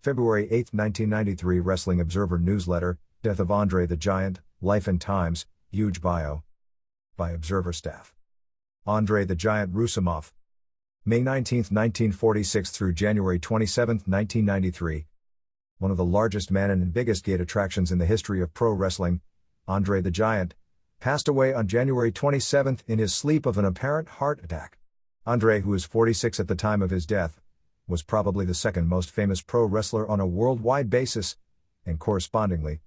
February 8, 1993 Wrestling Observer Newsletter, Death of Andre the Giant, Life and Times, Huge Bio. By Observer Staff. Andre the Giant Roussimoff. May 19, 1946 through January 27, 1993. One of the largest man and biggest gate attractions in the history of pro wrestling, Andre the Giant, passed away on January 27 in his sleep of an apparent heart attack. Andre, who was 46 at the time of his death, was probably the second most famous pro wrestler on a worldwide basis, and correspondingly,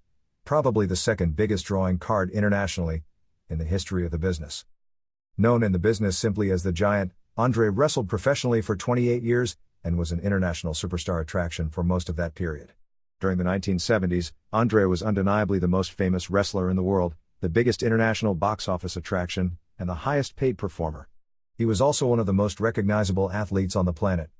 probably the second biggest drawing card internationally, in the history of the business. Known in the business simply as the Giant, Andre wrestled professionally for 28 years, and was an international superstar attraction for most of that period. During the 1970s, Andre was undeniably the most famous wrestler in the world, the biggest international box office attraction, and the highest paid performer. He was also one of the most recognizable athletes on the planet.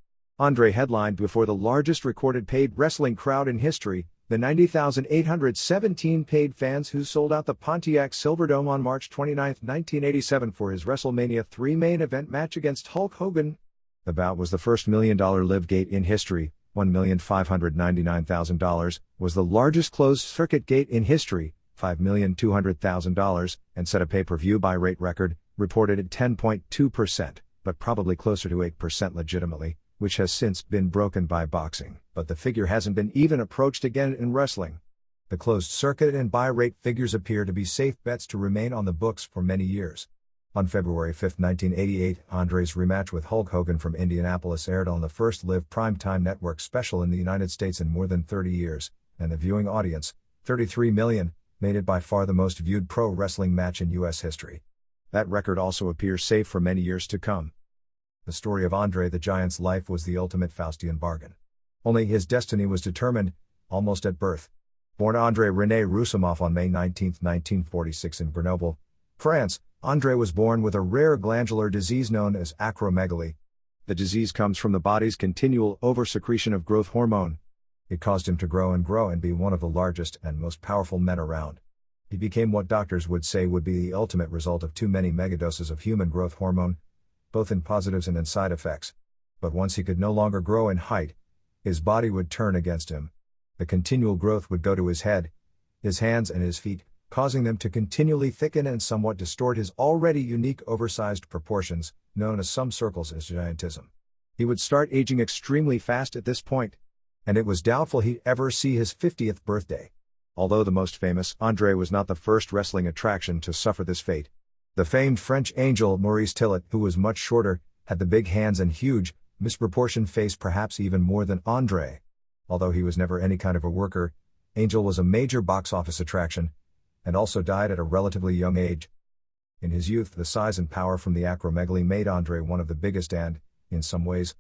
Andre headlined before the largest recorded paid wrestling crowd in history, the 90,817 paid fans who sold out the Pontiac Silverdome on March 29, 1987 for his WrestleMania 3 main event match against Hulk Hogan. The bout was the first $1 million live gate in history. $1,599,000 was the largest closed circuit gate in history, $5,200,000, and set a pay-per-view buy rate record, reported at 10.2%, but probably closer to 8% legitimately, which has since been broken by boxing, but the figure hasn't been even approached again in wrestling. The closed circuit and buy rate figures appear to be safe bets to remain on the books for many years. On February 5, 1988, Andre's rematch with Hulk Hogan from Indianapolis aired on the first live primetime network special in the United States in more than 30 years, and the viewing audience, 33 million, made it by far the most viewed pro wrestling match in U.S. history. That record also appears safe for many years to come. The story of Andre the Giant's life was the ultimate Faustian bargain. Only his destiny was determined, almost at birth. Born Andre René Roussimoff on May 19, 1946 in Grenoble, France, Andre was born with a rare glandular disease known as acromegaly. The disease comes from the body's continual oversecretion of growth hormone. It caused him to grow and be one of the largest and most powerful men around. He became what doctors would say would be the ultimate result of too many megadoses of human growth hormone, both in positives and in side effects. But once he could no longer grow in height, his body would turn against him. The continual growth would go to his head, his hands and his feet, causing them to continually thicken and somewhat distort his already unique oversized proportions, known as some circles as giantism. He would start aging extremely fast at this point, and it was doubtful he'd ever see his 50th birthday. Although the most famous, Andre was not the first wrestling attraction to suffer this fate. The famed French angel Maurice Tillet, who was much shorter, had the big hands and huge, misproportioned face perhaps even more than Andre. Although he was never any kind of a worker, Angel was a major box office attraction, and also died at a relatively young age. In his youth, the size and power from the acromegaly made Andre one of the biggest and, in some ways,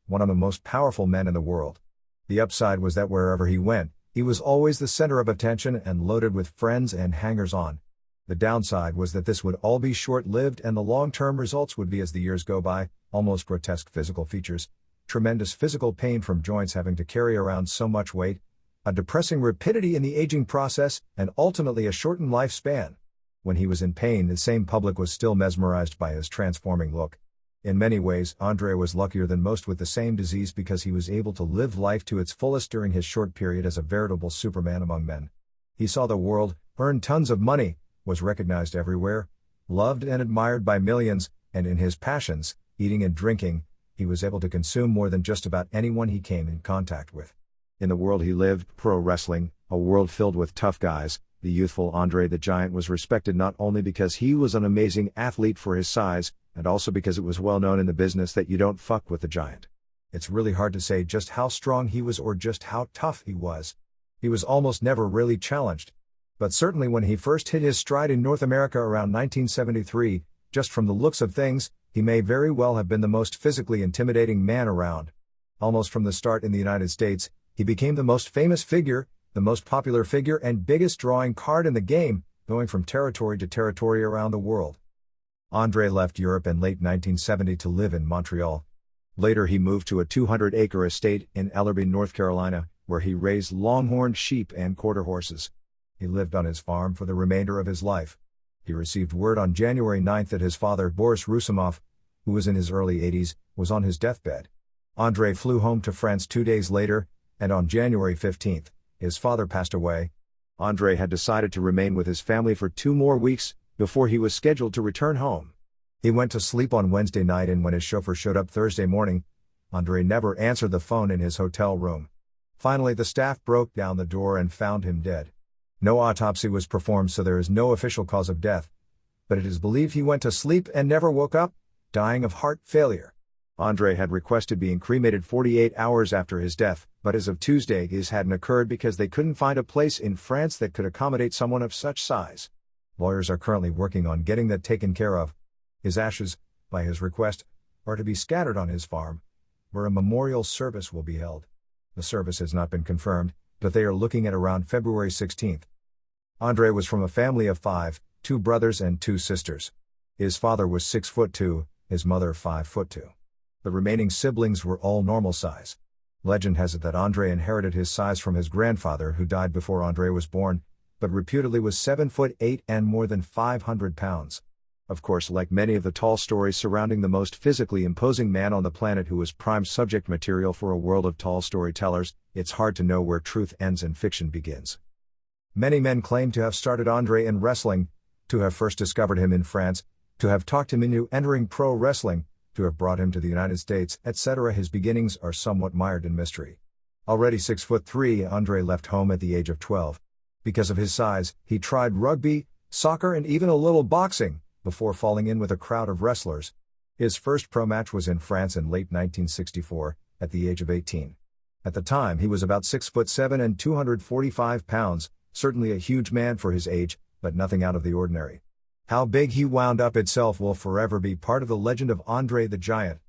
one of the most powerful men in the world. The upside was that wherever he went, he was always the center of attention and loaded with friends and hangers-on. The downside was that this would all be short-lived and the long-term results would be, as the years go by, almost grotesque physical features, tremendous physical pain from joints having to carry around so much weight, a depressing rapidity in the aging process, and ultimately a shortened lifespan. When he was in pain, the same public was still mesmerized by his transforming look. In many ways, Andre was luckier than most with the same disease because he was able to live life to its fullest during his short period as a veritable Superman among men. He saw the world, earned tons of money, was recognized everywhere, loved and admired by millions, and in his passions, eating and drinking, he was able to consume more than just about anyone he came in contact with. In the world he lived, pro wrestling, a world filled with tough guys, the youthful Andre the Giant was respected not only because he was an amazing athlete for his size, and also because it was well known in the business that you don't fuck with the Giant. It's really hard to say just how strong he was or just how tough he was. He was almost never really challenged. But certainly when he first hit his stride in North America around 1973, just from the looks of things, he may very well have been the most physically intimidating man around. Almost from the start in the United States, he became the most famous figure, the most popular figure and biggest drawing card in the game, going from territory to territory around the world. Andre left Europe in late 1970 to live in Montreal. Later he moved to a 200-acre estate in Ellerbe, North Carolina, where he raised longhorned sheep and quarter horses. He lived on his farm for the remainder of his life. He received word on January 9 that his father, Boris Roussimoff, who was in his early 80s, was on his deathbed. Andre flew home to France 2 days later, and on January 15, his father passed away. Andre had decided to remain with his family for 2 more weeks, before he was scheduled to return home. He went to sleep on Wednesday night, and when his chauffeur showed up Thursday morning, Andre never answered the phone in his hotel room. Finally, the staff broke down the door and found him dead. No autopsy was performed, so there is no official cause of death, but it is believed he went to sleep and never woke up, dying of heart failure. Andre had requested being cremated 48 hours after his death, but as of Tuesday this hadn't occurred because they couldn't find a place in France that could accommodate someone of such size. Lawyers are currently working on getting that taken care of. His ashes, by his request, are to be scattered on his farm, where a memorial service will be held. The service has not been confirmed, but they are looking at around February 16. Andre was from a family of 5, 2 brothers and 2 sisters. His father was 6'2", his mother 5'2". The remaining siblings were all normal size. Legend has it that Andre inherited his size from his grandfather, who died before Andre was born, but reputedly was 7'8" and more than 500 pounds. Of course, like many of the tall stories surrounding the most physically imposing man on the planet who was prime subject material for a world of tall storytellers, it's hard to know where truth ends and fiction begins. Many men claim to have started Andre in wrestling, to have first discovered him in France, to have talked him into entering pro wrestling, to have brought him to the United States, etc. His beginnings are somewhat mired in mystery. Already 6'3", Andre left home at the age of 12. Because of his size, he tried rugby, soccer and even a little boxing, before falling in with a crowd of wrestlers. His first pro match was in France in late 1964, at the age of 18. At the time he was about 6'7" and 245 pounds, certainly a huge man for his age, but nothing out of the ordinary. How big he wound up itself will forever be part of the legend of Andre the Giant.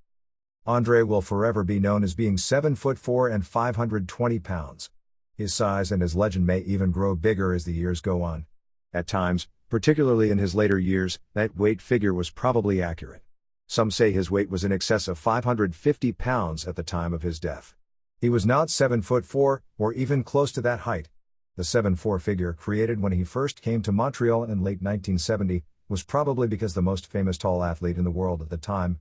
Andre will forever be known as being 7'4" and 520 pounds. His size and his legend may even grow bigger as the years go on. At times, particularly in his later years, that weight figure was probably accurate. Some say his weight was in excess of 550 pounds at the time of his death. He was not 7'4", or even close to that height. The 7'4" figure, created when he first came to Montreal in late 1970, was probably because the most famous tall athlete in the world at the time,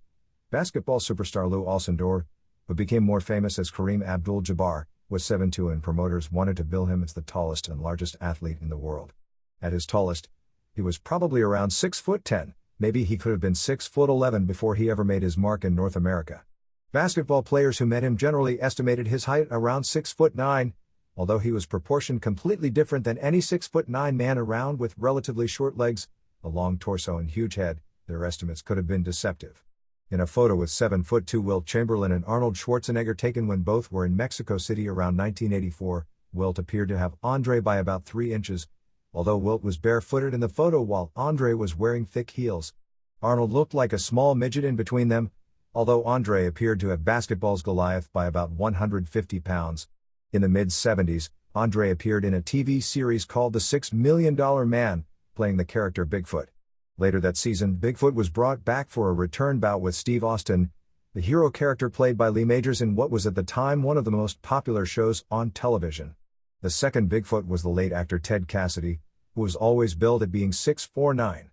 basketball superstar Lou Alcindor, who became more famous as Kareem Abdul-Jabbar, was 7'2", and promoters wanted to bill him as the tallest and largest athlete in the world. At his tallest, he was probably around 6'10", maybe he could have been 6'11" before he ever made his mark in North America. Basketball players who met him generally estimated his height around 6'9", although he was proportioned completely different than any 6'9" man around. With relatively short legs, a long torso and huge head, their estimates could have been deceptive. In a photo with 7'2" Wilt Chamberlain and Arnold Schwarzenegger taken when both were in Mexico City around 1984, Wilt appeared to have Andre by about 3 inches, although Wilt was barefooted in the photo while Andre was wearing thick heels. Arnold looked like a small midget in between them, although Andre appeared to have basketball's Goliath by about 150 pounds. In the mid-70s, Andre appeared in a TV series called The $6 Million Man, playing the character Bigfoot. Later that season, Bigfoot was brought back for a return bout with Steve Austin, the hero character played by Lee Majors in what was at the time one of the most popular shows on television. The second Bigfoot was the late actor Ted Cassidy, who was always billed at being 6'9".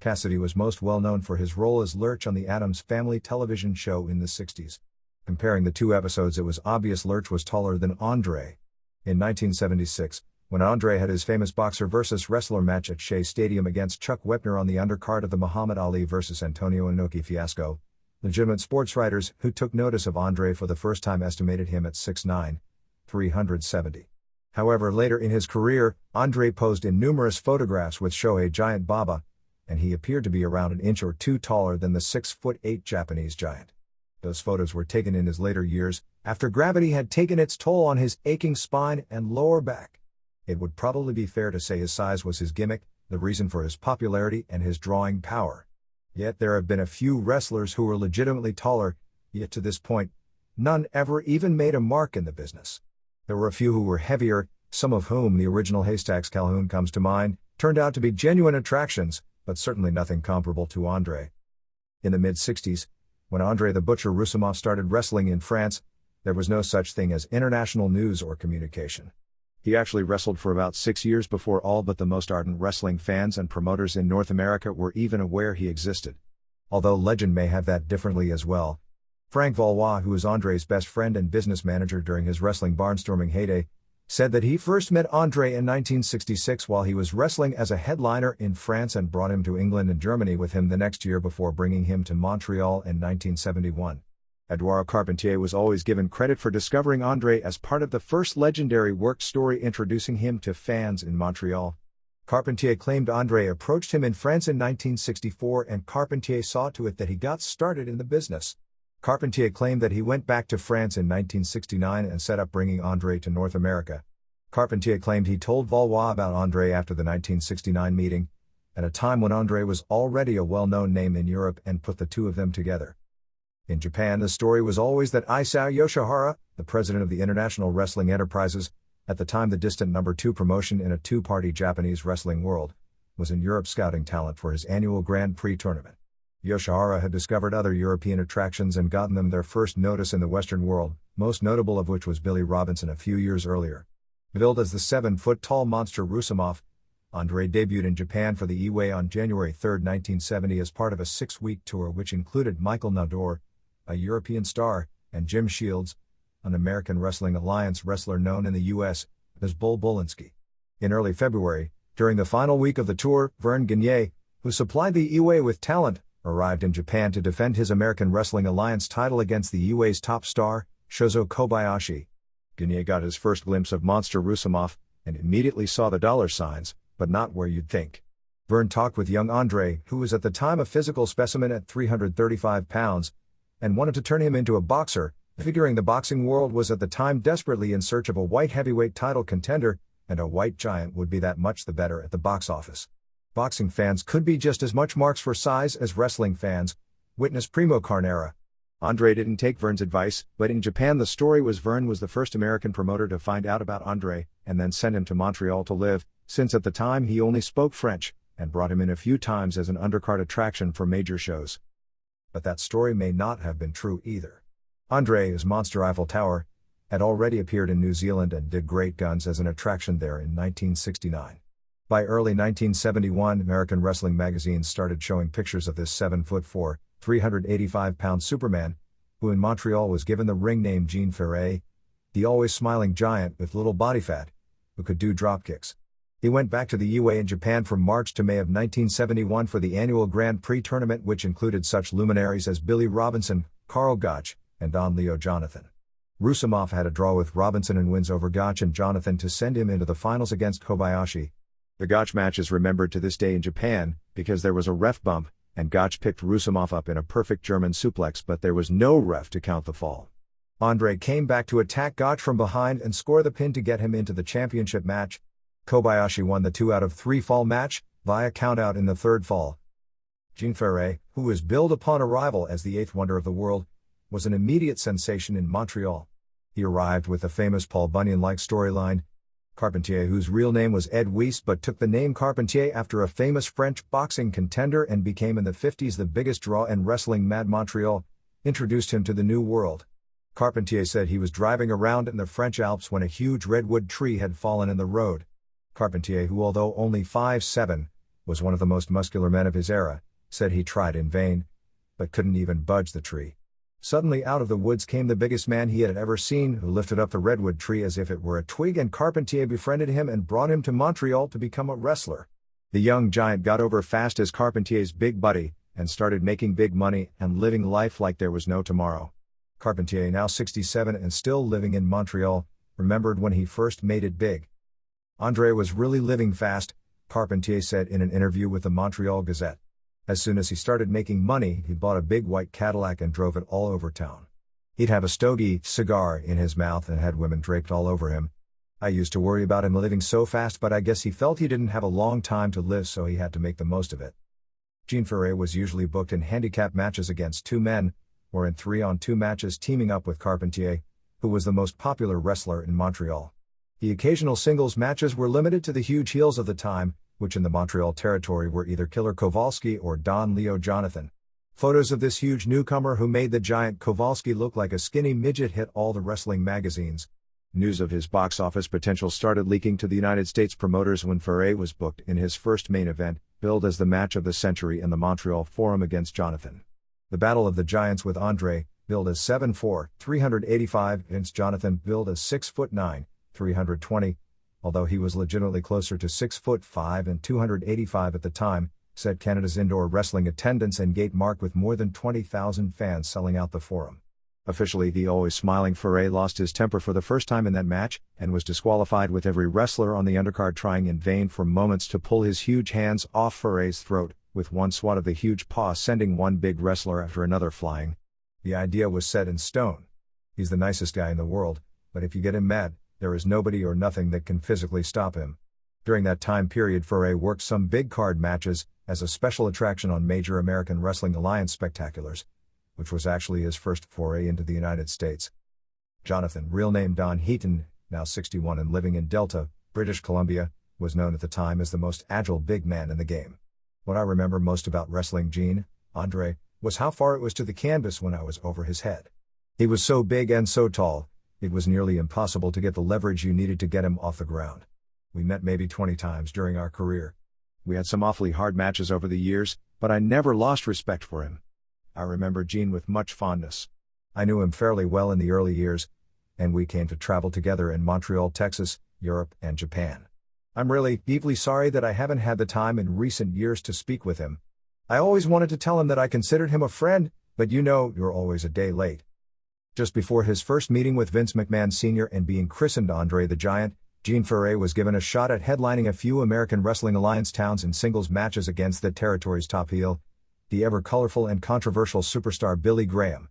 Cassidy was most well known for his role as Lurch on the Addams Family television show in the 60s. Comparing the 2 episodes, it was obvious Lurch was taller than Andre. In 1976, when Andre had his famous boxer versus wrestler match at Shea Stadium against Chuck Wepner on the undercard of the Muhammad Ali vs. Antonio Inoki fiasco, legitimate sports writers who took notice of Andre for the first time estimated him at 6'9", 370. However, later in his career, Andre posed in numerous photographs with Shohei Giant Baba, and he appeared to be around an inch or 2 taller than the 6'8" Japanese giant. Those photos were taken in his later years, after gravity had taken its toll on his aching spine and lower back. It would probably be fair to say his size was his gimmick, the reason for his popularity and his drawing power. Yet there have been a few wrestlers who were legitimately taller, yet to this point, none ever even made a mark in the business. There were a few who were heavier, some of whom, the original Haystacks Calhoun comes to mind, turned out to be genuine attractions, but certainly nothing comparable to Andre. In the mid-60s, when Andre the Butcher Roussimoff started wrestling in France, there was no such thing as international news or communication. He actually wrestled for about 6 years before all but the most ardent wrestling fans and promoters in North America were even aware he existed. Although legend may have that differently as well, Frank Valois, who was Andre's best friend and business manager during his wrestling barnstorming heyday, said that he first met Andre in 1966 while he was wrestling as a headliner in France and brought him to England and Germany with him the next year before bringing him to Montreal in 1971. Edouard Carpentier was always given credit for discovering Andre as part of the first legendary work story introducing him to fans in Montreal. Carpentier claimed Andre approached him in France in 1964 and Carpentier saw to it that he got started in the business. Carpentier claimed that he went back to France in 1969 and set up bringing Andre to North America. Carpentier claimed he told Valois about Andre after the 1969 meeting, at a time when Andre was already a well-known name in Europe, and put the two of them together. In Japan, the story was always that Isao Yoshihara, the president of the International Wrestling Enterprises, at the time the distant number 2 promotion in a two-party Japanese wrestling world, was in Europe scouting talent for his annual Grand Prix tournament. Yoshihara had discovered other European attractions and gotten them their first notice in the Western world, most notable of which was Billy Robinson a few years earlier. Billed as the 7-foot-tall monster Rusumov, Andre debuted in Japan for the Eway on January 3, 1970 as part of a 6-week tour which included Michael Nador, a European star, and Jim Shields, an American Wrestling Alliance wrestler known in the U.S. as Bull Bulinski. In early February, during the final week of the tour, Vern Gagne, who supplied the Eway with talent, arrived in Japan to defend his American Wrestling Alliance title against the Eway's top star, Shozo Kobayashi. Gagne got his first glimpse of Monster Rusumov, and immediately saw the dollar signs, but not where you'd think. Vern talked with young Andre, who was at the time a physical specimen at 335 pounds, and wanted to turn him into a boxer, figuring the boxing world was at the time desperately in search of a white heavyweight title contender, and a white giant would be that much the better at the box office. Boxing fans could be just as much marks for size as wrestling fans, witness Primo Carnera. Andre didn't take Vern's advice, but in Japan the story was Vern was the first American promoter to find out about Andre, and then send him to Montreal to live, since at the time he only spoke French, and brought him in a few times as an undercard attraction for major shows. But that story may not have been true either. Andre, as Monster Eiffel Tower, had already appeared in New Zealand and did Great Guns as an attraction there in 1969. By early 1971, American wrestling magazines started showing pictures of this 7'4", 385-pound Superman, who in Montreal was given the ring name Jean Ferret, the always smiling giant with little body fat, who could do dropkicks. He went back to the Eway in Japan from March to May of 1971 for the annual Grand Prix tournament, which included such luminaries as Billy Robinson, Carl Gotch, and Don Leo Jonathan. Rusumov had a draw with Robinson and wins over Gotch and Jonathan to send him into the finals against Kobayashi. The Gotch match is remembered to this day in Japan, because there was a ref bump, and Gotch picked Rusumov up in a perfect German suplex, but there was no ref to count the fall. Andre came back to attack Gotch from behind and score the pin to get him into the championship match. Kobayashi won the 2 out of 3 fall match, via countout in the third fall. Jean Ferret, who was billed upon arrival as the 8th wonder of the world, was an immediate sensation in Montreal. He arrived with the famous Paul Bunyan-like storyline. Carpentier, whose real name was Ed Weiss but took the name Carpentier after a famous French boxing contender and became in the 50s the biggest draw in wrestling Mad Montreal, introduced him to the new world. Carpentier said he was driving around in the French Alps when a huge redwood tree had fallen in the road. Carpentier, who although only 5'7", was one of the most muscular men of his era, said he tried in vain, but couldn't even budge the tree. Suddenly out of the woods came the biggest man he had ever seen, who lifted up the redwood tree as if it were a twig, and Carpentier befriended him and brought him to Montreal to become a wrestler. The young giant got over fast as Carpentier's big buddy, and started making big money and living life like there was no tomorrow. Carpentier, now 67 and still living in Montreal, remembered when he first made it big. Andre was really living fast, Carpentier said in an interview with the Montreal Gazette. As soon as he started making money, he bought a big white Cadillac and drove it all over town. He'd have a stogie cigar in his mouth and had women draped all over him. I used to worry about him living so fast, but I guess he felt he didn't have a long time to live, so he had to make the most of it. Jean Ferret was usually booked in handicap matches against 2 men, or in 3-on-2 matches teaming up with Carpentier, who was the most popular wrestler in Montreal. The occasional singles matches were limited to the huge heels of the time, which in the Montreal territory were either Killer Kowalski or Don Leo Jonathan. Photos of this huge newcomer who made the giant Kowalski look like a skinny midget hit all the wrestling magazines. News of his box office potential started leaking to the United States promoters when Ferret was booked in his first main event, billed as the match of the century in the Montreal Forum against Jonathan. The Battle of the Giants with Andre, billed as 7'4", 385, against Jonathan, billed as 6'9", 320, although he was legitimately closer to 6'5" and 285 at the time, set Canada's indoor wrestling attendance and gate mark with more than 20,000 fans selling out the Forum. Officially, the always smiling Ferre lost his temper for the first time in that match, and was disqualified, with every wrestler on the undercard trying in vain for moments to pull his huge hands off Ferre's throat, with one swat of the huge paw sending one big wrestler after another flying. The idea was set in stone. He's the nicest guy in the world, but if you get him mad, there is nobody or nothing that can physically stop him. During that time period, Ferre worked some big card matches as a special attraction on major American Wrestling Alliance spectaculars, which was actually his first foray into the United States. Jonathan, real name Don Heaton, now 61 and living in Delta, British Columbia, was known at the time as the most agile big man in the game. What I remember most about wrestling Gene, Andre, was how far it was to the canvas when I was over his head. He was so big and so tall, it was nearly impossible to get the leverage you needed to get him off the ground. We met maybe 20 times during our career. We had some awfully hard matches over the years, but I never lost respect for him. I remember Gene with much fondness. I knew him fairly well in the early years, and we came to travel together in Montreal, Texas, Europe, and Japan. I'm really deeply sorry that I haven't had the time in recent years to speak with him. I always wanted to tell him that I considered him a friend, but you're always a day late. Just before his first meeting with Vince McMahon Sr. and being christened Andre the Giant, Gene Ferre was given a shot at headlining a few American Wrestling Alliance towns in singles matches against the territory's top heel, the ever-colorful and controversial superstar Billy Graham.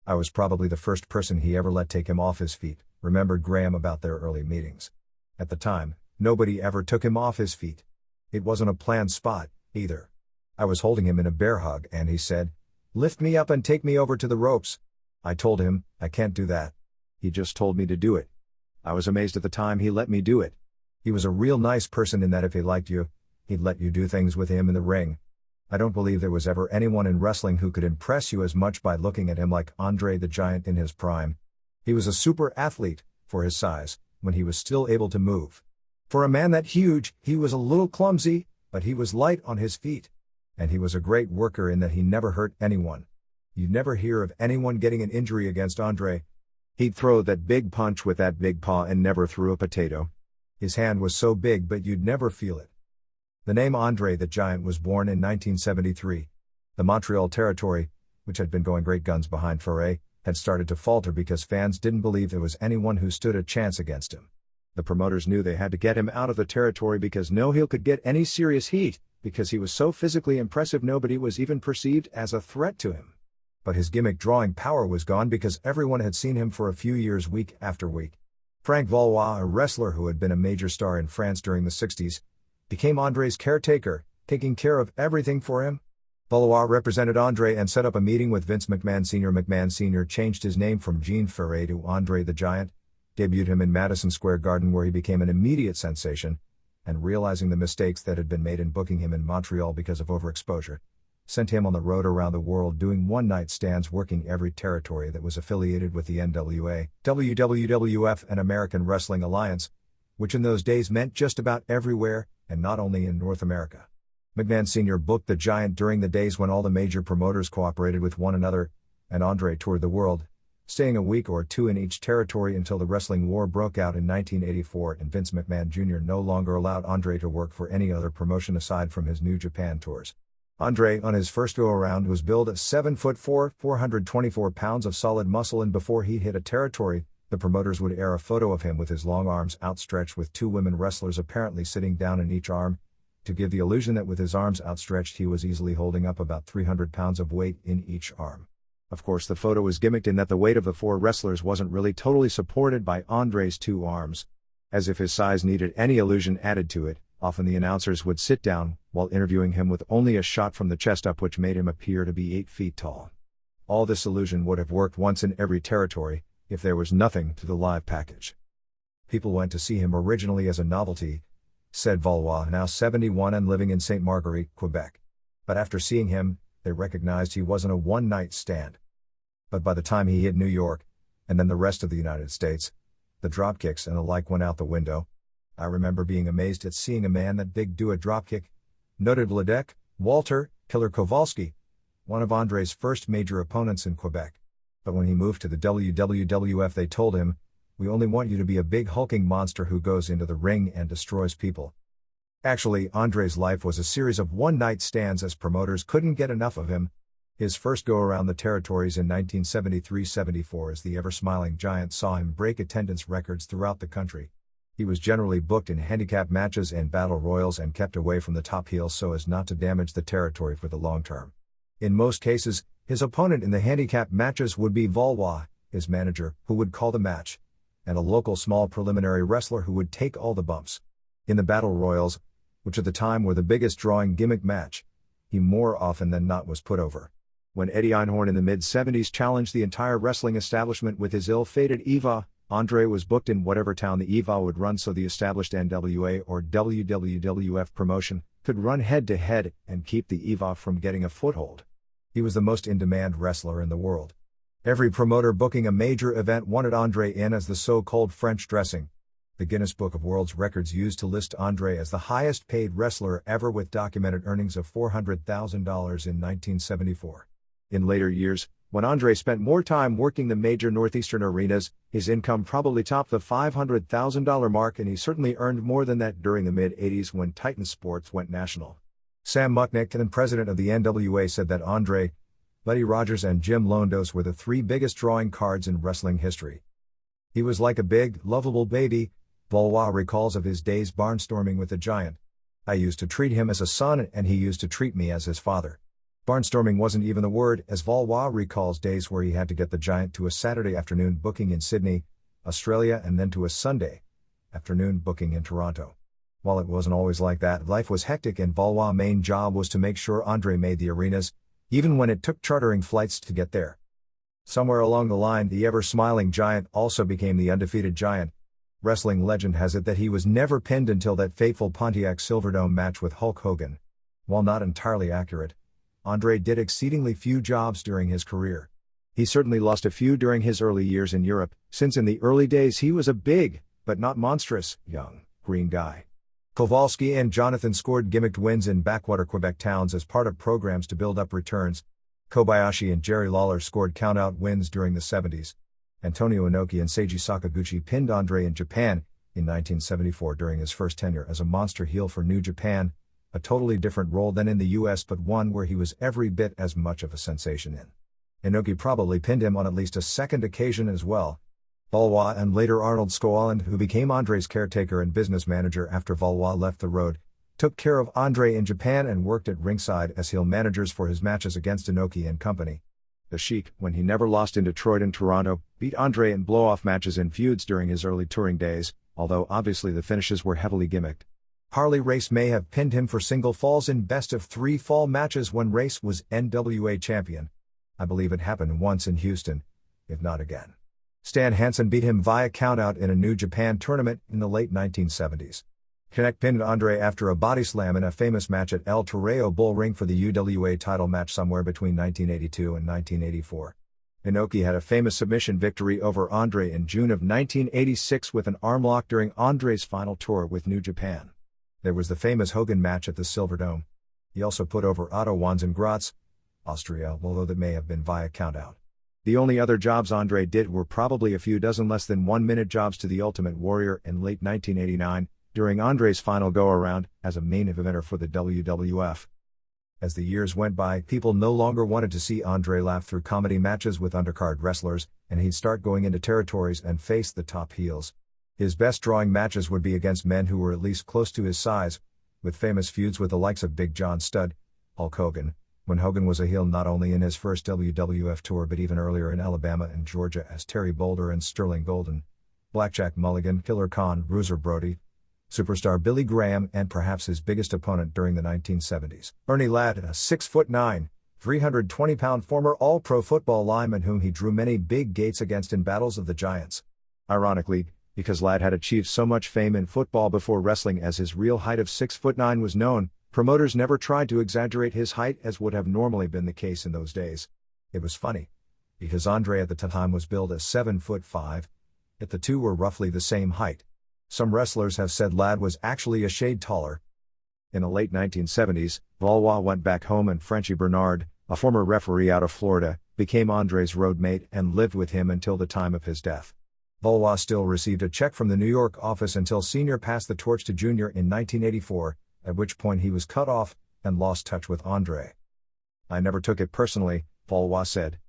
I was probably the first person he ever let take him off his feet, remembered Graham about their early meetings. At the time, nobody ever took him off his feet. It wasn't a planned spot, either. I was holding him in a bear hug and he said, "Lift me up and take me over to the ropes." I told him, "I can't do that." He just told me to do it. I was amazed at the time he let me do it. He was a real nice person in that if he liked you, he'd let you do things with him in the ring. I don't believe there was ever anyone in wrestling who could impress you as much by looking at him like Andre the Giant in his prime. He was a super athlete, for his size, when he was still able to move. For a man that huge, he was a little clumsy, but he was light on his feet. And he was a great worker in that he never hurt anyone. You'd never hear of anyone getting an injury against Andre. He'd throw that big punch with that big paw and never threw a potato. His hand was so big but you'd never feel it. The name Andre the Giant was born in 1973. The Montreal territory, which had been going great guns behind Ferre, had started to falter because fans didn't believe there was anyone who stood a chance against him. The promoters knew they had to get him out of the territory because no heel could get any serious heat, because he was so physically impressive nobody was even perceived as a threat to him. But his gimmick drawing power was gone because everyone had seen him for a few years week after week. Frank Valois, a wrestler who had been a major star in France during the 60s, became Andre's caretaker, taking care of everything for him. Valois represented Andre and set up a meeting with Vince McMahon Sr. McMahon Sr. changed his name from Gene Ferre to Andre the Giant, debuted him in Madison Square Garden where he became an immediate sensation, and realizing the mistakes that had been made in booking him in Montreal because of overexposure, sent him on the road around the world doing one-night stands working every territory that was affiliated with the NWA, WWF and American Wrestling Alliance, which in those days meant just about everywhere, and not only in North America. McMahon Sr. booked the Giant during the days when all the major promoters cooperated with one another, and Andre toured the world, staying a week or two in each territory until the wrestling war broke out in 1984 and Vince McMahon Jr. no longer allowed Andre to work for any other promotion aside from his New Japan tours. Andre, on his first go-around, was billed as 7'4", 424 pounds of solid muscle, and before he hit a territory, the promoters would air a photo of him with his long arms outstretched with two women wrestlers apparently sitting down in each arm, to give the illusion that with his arms outstretched he was easily holding up about 300 pounds of weight in each arm. Of course, the photo was gimmicked in that the weight of the four wrestlers wasn't really totally supported by Andre's two arms. As if his size needed any illusion added to it, often the announcers would sit down while interviewing him with only a shot from the chest up, which made him appear to be 8 feet tall. All this illusion would have worked once in every territory, if there was nothing to the live package. People went to see him originally as a novelty, said Valois, now 71 and living in St. Marguerite, Quebec. But after seeing him, they recognized he wasn't a one-night stand. But by the time he hit New York, and then the rest of the United States, the dropkicks and the like went out the window. I remember being amazed at seeing a man that big do a dropkick, noted Ledeck, Walter, Killer Kowalski, one of Andre's first major opponents in Quebec. But when he moved to the WWF they told him, "We only want you to be a big hulking monster who goes into the ring and destroys people." Actually, Andre's life was a series of one-night stands as promoters couldn't get enough of him. His first go around the territories in 1973-74 as the ever-smiling Giant saw him break attendance records throughout the country. He was generally booked in handicap matches and battle royals and kept away from the top heels so as not to damage the territory for the long term. In most cases, his opponent in the handicap matches would be Valois, his manager, who would call the match, and a local small preliminary wrestler who would take all the bumps. In the battle royals, which at the time were the biggest drawing gimmick match, he more often than not was put over. When Eddie Einhorn in the mid-70s challenged the entire wrestling establishment with his ill-fated EVA, Andre was booked in whatever town the EVA would run so the established NWA or WWF promotion could run head-to-head and keep the EVA from getting a foothold. He was the most in-demand wrestler in the world. Every promoter booking a major event wanted Andre in as the so-called French dressing. The Guinness Book of World Records used to list Andre as the highest-paid wrestler ever with documented earnings of $400,000 in 1974. In later years, when Andre spent more time working the major Northeastern arenas, his income probably topped the $500,000 mark, and he certainly earned more than that during the mid-80s when Titan Sports went national. Sam Mucknick, then president of the NWA, said that Andre, Buddy Rogers and Jim Londos were the three biggest drawing cards in wrestling history. He was like a big, lovable baby, Valois recalls of his days barnstorming with the Giant. I used to treat him as a son and he used to treat me as his father. Barnstorming wasn't even the word, as Valois recalls days where he had to get the Giant to a Saturday afternoon booking in Sydney, Australia, and then to a Sunday afternoon booking in Toronto. While it wasn't always like that, life was hectic and Valois' main job was to make sure Andre made the arenas, even when it took chartering flights to get there. Somewhere along the line, the ever-smiling Giant also became the undefeated Giant. Wrestling legend has it that he was never pinned until that fateful Pontiac Silverdome match with Hulk Hogan. While not entirely accurate, Andre did exceedingly few jobs during his career. He certainly lost a few during his early years in Europe, since in the early days he was a big, but not monstrous, young, green guy. Kowalski and Jonathan scored gimmicked wins in backwater Quebec towns as part of programs to build up returns. Kobayashi and Jerry Lawler scored count-out wins during the 70s. Antonio Inoki and Seiji Sakaguchi pinned Andre in Japan in 1974 during his first tenure as a monster heel for New Japan, a totally different role than in the US but one where he was every bit as much of a sensation in. Inoki probably pinned him on at least a second occasion as well. Valois and later Arnold Skaaland, who became Andre's caretaker and business manager after Valois left the road, took care of Andre in Japan and worked at ringside as heel managers for his matches against Inoki and company. The Sheik, when he never lost in Detroit and Toronto, beat Andre in blow-off matches and feuds during his early touring days, although obviously the finishes were heavily gimmicked. Harley Race may have pinned him for single falls in best-of-3 fall matches when Race was NWA champion. I believe it happened once in Houston, if not again. Stan Hansen beat him via countout in a New Japan tournament in the late 1970s. Kinect pinned Andre after a body slam in a famous match at El Torreo Bull Ring for the UWA title match somewhere between 1982 and 1984. Inoki had a famous submission victory over Andre in June of 1986 with an armlock during Andre's final tour with New Japan. There was the famous Hogan match at the Silverdome. He also put over Otto Wanz in Graz, Austria, although that may have been via countout. The only other jobs Andre did were probably a few dozen less than 1-minute jobs to the Ultimate Warrior in late 1989, during Andre's final go-around as a main eventer for the WWF. As the years went by, people no longer wanted to see Andre laugh through comedy matches with undercard wrestlers, and he'd start going into territories and face the top heels. His best drawing matches would be against men who were at least close to his size, with famous feuds with the likes of Big John Studd, Hulk Hogan, when Hogan was a heel not only in his first WWF tour but even earlier in Alabama and Georgia as Terry Boulder and Sterling Golden, Blackjack Mulligan, Killer Khan, Bruiser Brody, superstar Billy Graham, and perhaps his biggest opponent during the 1970s, Ernie Ladd, a 6'9", 320-pound former All-Pro football lineman whom he drew many big gates against in battles of the Giants. Ironically, because Ladd had achieved so much fame in football before wrestling as his real height of 6'9" was known, promoters never tried to exaggerate his height as would have normally been the case in those days. It was funny, because Andre at the time was billed as 7'5", yet the two were roughly the same height. Some wrestlers have said Ladd was actually a shade taller. In the late 1970s, Valois went back home and Frenchie Bernard, a former referee out of Florida, became Andre's roadmate and lived with him until the time of his death. Valois still received a check from the New York office until Senior passed the torch to Junior in 1984, at which point he was cut off and lost touch with Andre. "I never took it personally," Valois said.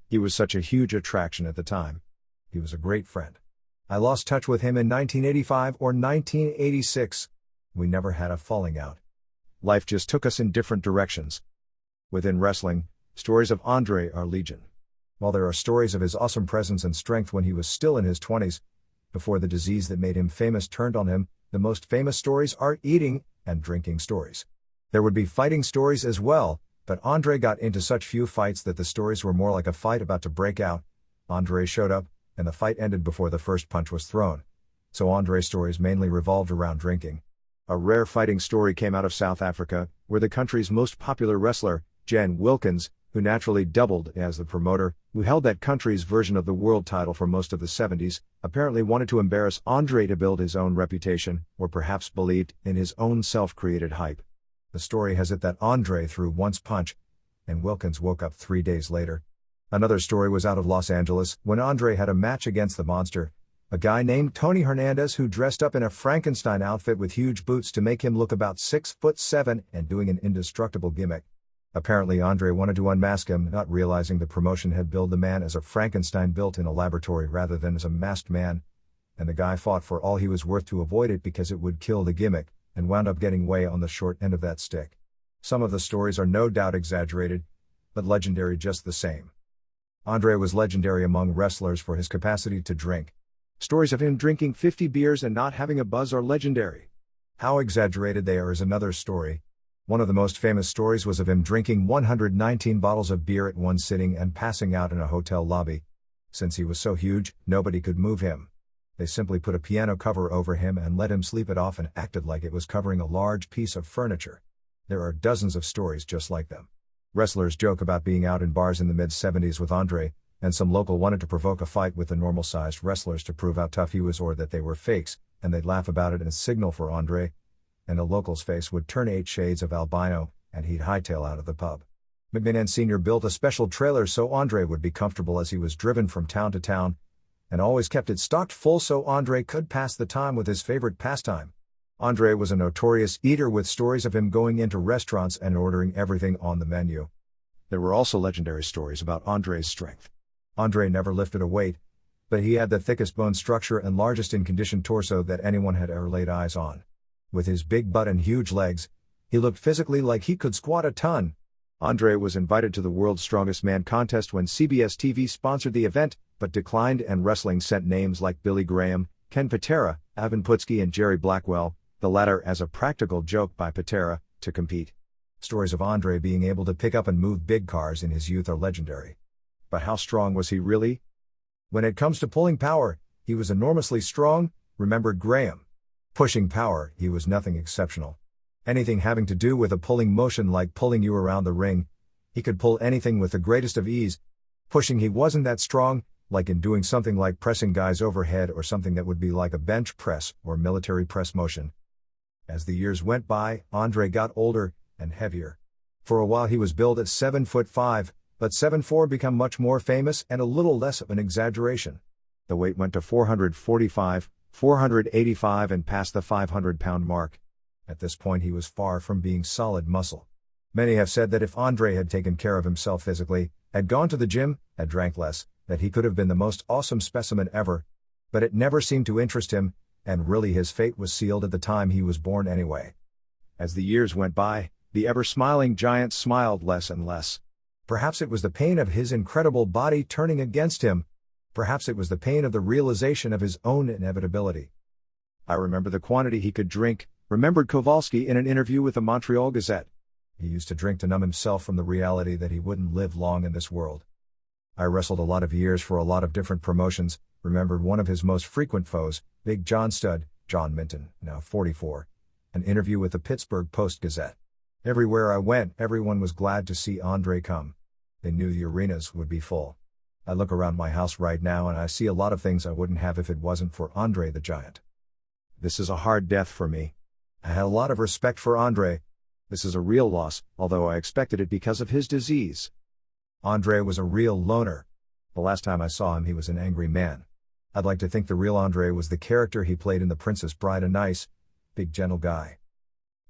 "He was such a huge attraction at the time. He was a great friend. I lost touch with him in 1985 or 1986. We never had a falling out. Life just took us in different directions." Within wrestling, stories of Andre are legion. While there are stories of his awesome presence and strength when he was still in his 20s, before the disease that made him famous turned on him, the most famous stories are eating and drinking stories. There would be fighting stories as well, but Andre got into such few fights that the stories were more like a fight about to break out. Andre showed up, and the fight ended before the first punch was thrown. So Andre's stories mainly revolved around drinking. A rare fighting story came out of South Africa, where the country's most popular wrestler, Jan Wilkins, who naturally doubled as the promoter, who held that country's version of the world title for most of the 70s, apparently wanted to embarrass Andre to build his own reputation, or perhaps believed in his own self-created hype. The story has it that Andre threw one punch, and Wilkins woke up 3 days later. Another story was out of Los Angeles, when Andre had a match against the Monster, a guy named Tony Hernandez who dressed up in a Frankenstein outfit with huge boots to make him look about 6'7" and doing an indestructible gimmick. Apparently Andre wanted to unmask him, not realizing the promotion had billed the man as a Frankenstein built in a laboratory rather than as a masked man, and the guy fought for all he was worth to avoid it because it would kill the gimmick, and wound up getting way on the short end of that stick. Some of the stories are no doubt exaggerated, but legendary just the same. Andre was legendary among wrestlers for his capacity to drink. Stories of him drinking 50 beers and not having a buzz are legendary. How exaggerated they are is another story. One of the most famous stories was of him drinking 119 bottles of beer at one sitting and passing out in a hotel lobby. Since he was so huge, nobody could move him. They simply put a piano cover over him and let him sleep it off and acted like it was covering a large piece of furniture. There are dozens of stories just like them. Wrestlers joke about being out in bars in the mid-70s with Andre, and some local wanted to provoke a fight with the normal-sized wrestlers to prove how tough he was or that they were fakes, and they'd laugh about it and signal for Andre, and a local's face would turn 8 shades of albino, and he'd hightail out of the pub. McMahon Sr. built a special trailer so Andre would be comfortable as he was driven from town to town, and always kept it stocked full so Andre could pass the time with his favorite pastime. Andre was a notorious eater with stories of him going into restaurants and ordering everything on the menu. There were also legendary stories about Andre's strength. Andre never lifted a weight, but he had the thickest bone structure and largest in-condition torso that anyone had ever laid eyes on. With his big butt and huge legs, he looked physically like he could squat a ton. Andre was invited to the World's Strongest Man contest when CBS TV sponsored the event, but declined, and wrestling sent names like Billy Graham, Ken Patera, Ivan Putski and Jerry Blackwell, the latter as a practical joke by Patera, to compete. Stories of Andre being able to pick up and move big cars in his youth are legendary. But how strong was he really? When it comes to pulling power, he was enormously strong, remembered Graham. Pushing power, he was nothing exceptional. Anything having to do with a pulling motion like pulling you around the ring, he could pull anything with the greatest of ease. Pushing, he wasn't that strong, like in doing something like pressing guys overhead or something that would be like a bench press or military press motion. As the years went by, Andre got older and heavier. For a while he was billed at 7'5", but 7'4" became much more famous and a little less of an exaggeration. The weight went to 445, 485 and past the 500-pound mark. At this point he was far from being solid muscle. Many have said that if Andre had taken care of himself physically, had gone to the gym, had drank less, that he could have been the most awesome specimen ever. But it never seemed to interest him, and really his fate was sealed at the time he was born anyway. As the years went by, the ever-smiling giant smiled less and less. Perhaps it was the pain of his incredible body turning against him. Perhaps it was the pain of the realization of his own inevitability. "I remember the quantity he could drink," remembered Kowalski in an interview with the Montreal Gazette. He used to drink to numb himself from the reality that he wouldn't live long in this world. "I wrestled a lot of years for a lot of different promotions," remembered one of his most frequent foes, Big John Stud, John Minton, now 44. An interview with the Pittsburgh Post-Gazette. "Everywhere I went, everyone was glad to see Andre come. They knew the arenas would be full. I look around my house right now and I see a lot of things I wouldn't have if it wasn't for Andre the Giant. This is a hard death for me. I had a lot of respect for Andre. This is a real loss, although I expected it because of his disease." Andre was a real loner. The last time I saw him he was an angry man. I'd like to think the real Andre was the character he played in The Princess Bride, a nice, big gentle guy.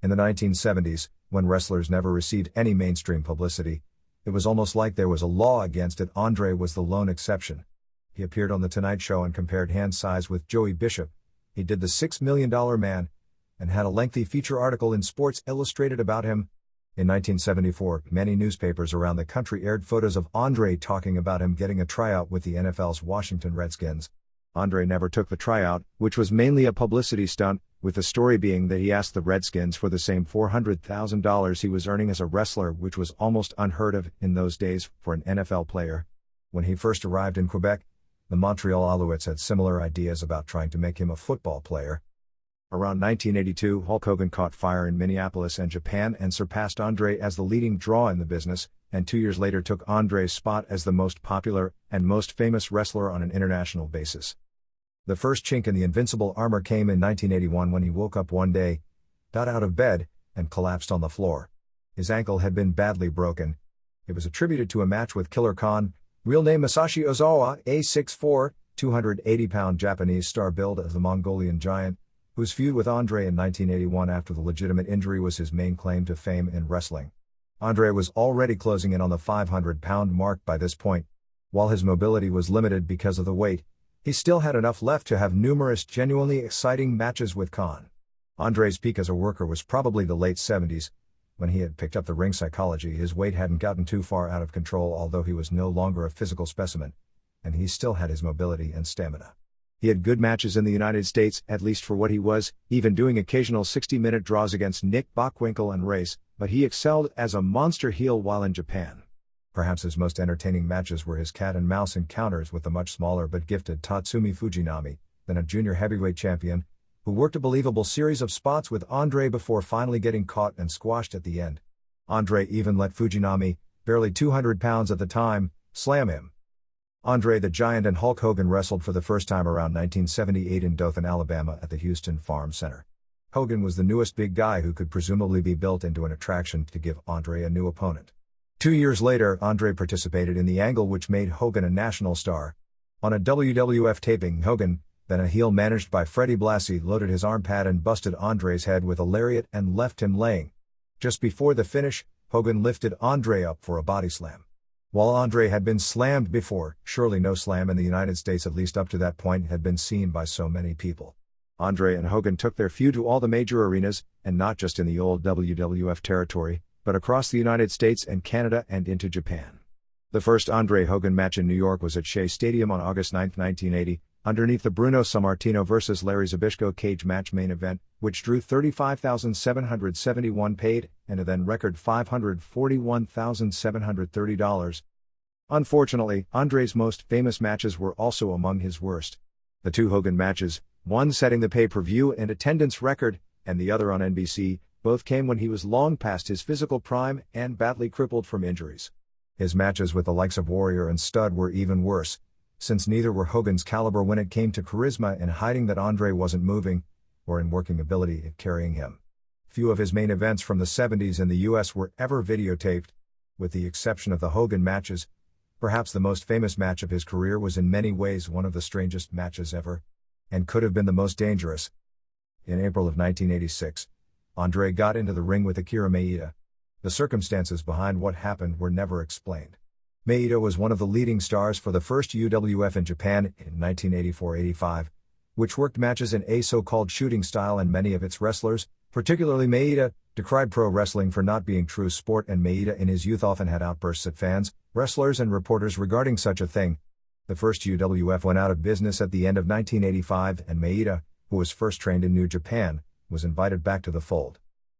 In the 1970s, when wrestlers never received any mainstream publicity, it was almost like there was a law against it. Andre was the lone exception. He appeared on The Tonight Show and compared hand size with Joey Bishop. He did the $6 Million Man, and had a lengthy feature article in Sports Illustrated about him. In 1974, many newspapers around the country aired photos of Andre talking about him getting a tryout with the NFL's Washington Redskins. Andre never took the tryout, which was mainly a publicity stunt, with the story being that he asked the Redskins for the same $400,000 he was earning as a wrestler, which was almost unheard of in those days for an NFL player. When he first arrived in Quebec, the Montreal Alouettes had similar ideas about trying to make him a football player. Around 1982, Hulk Hogan caught fire in Minneapolis and Japan and surpassed Andre as the leading draw in the business, and 2 years later took Andre's spot as the most popular and most famous wrestler on an international basis. The first chink in the invincible armor came in 1981 when he woke up one day, got out of bed, and collapsed on the floor. His ankle had been badly broken. It was attributed to a match with Killer Khan, real name Masashi Ozawa, a 6'4", 280-pound Japanese star billed as the Mongolian Giant, whose feud with Andre in 1981 after the legitimate injury was his main claim to fame in wrestling. Andre was already closing in on the 500-pound mark by this point. While his mobility was limited because of the weight, he still had enough left to have numerous genuinely exciting matches with Khan. Andre's peak as a worker was probably the late 70s. When he had picked up the ring psychology, his weight hadn't gotten too far out of control, although he was no longer a physical specimen, and he still had his mobility and stamina. He had good matches in the United States, at least for what he was, even doing occasional 60-minute draws against Nick Bockwinkel and Race, but he excelled as a monster heel while in Japan. Perhaps his most entertaining matches were his cat-and-mouse encounters with the much smaller but gifted Tatsumi Fujinami, then a junior heavyweight champion, who worked a believable series of spots with Andre before finally getting caught and squashed at the end. Andre even let Fujinami, barely 200 pounds at the time, slam him. Andre the Giant and Hulk Hogan wrestled for the first time around 1978 in Dothan, Alabama at the Houston Farm Center. Hogan was the newest big guy who could presumably be built into an attraction to give Andre a new opponent. 2 years later, Andre participated in the angle which made Hogan a national star. On a WWF taping, Hogan, then a heel managed by Freddie Blassie, loaded his arm pad and busted Andre's head with a lariat and left him laying. Just before the finish, Hogan lifted Andre up for a body slam. While Andre had been slammed before, surely no slam in the United States, at least up to that point, had been seen by so many people. Andre and Hogan took their feud to all the major arenas, and not just in the old WWF territory, but across the United States and Canada and into Japan. The first Andre-Hogan match in New York was at Shea Stadium on August 9, 1980, underneath the Bruno Sammartino vs. Larry Zbyszko cage match main event, which drew 35,771 paid, and a then record $541,730. Unfortunately, Andre's most famous matches were also among his worst. The two Hogan matches, one setting the pay-per-view and attendance record, and the other on NBC, both came when he was long past his physical prime and badly crippled from injuries. His matches with the likes of Warrior and Stud were even worse, since neither were Hogan's caliber when it came to charisma and hiding that Andre wasn't moving, or in working ability at carrying him. Few of his main events from the 70s in the US were ever videotaped. With the exception of the Hogan matches, perhaps the most famous match of his career was in many ways one of the strangest matches ever, and could have been the most dangerous. In April of 1986, Andre got into the ring with Akira Mejia. The circumstances behind what happened were never explained. Mejia was one of the leading stars for the first UWF in Japan in 1984-85, which worked matches in a so-called shooting style, and many of its wrestlers, particularly Mejia, decried pro wrestling for not being true sport, and Mejia in his youth often had outbursts at fans, wrestlers and reporters regarding such a thing. The first UWF went out of business at the end of 1985, and Mejia, who was first trained in New Japan, was invited back to the fold.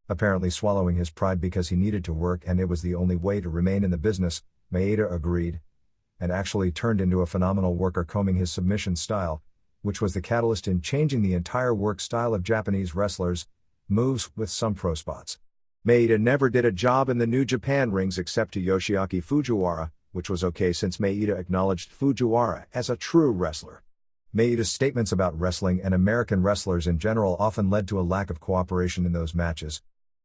Apparently swallowing his pride because he needed to work and it was the only way to remain in the business, Mejia agreed, and actually turned into a phenomenal worker, combing his submission style, which was the catalyst in changing the entire work style of Japanese wrestlers, moves with some pro spots. Mejia never did a job in the New Japan rings except to Yoshiaki Fujiwara, which was okay since Mejia acknowledged Fujiwara as a true wrestler. Mejia's statements about wrestling and American wrestlers in general often led to a lack of cooperation in those matches.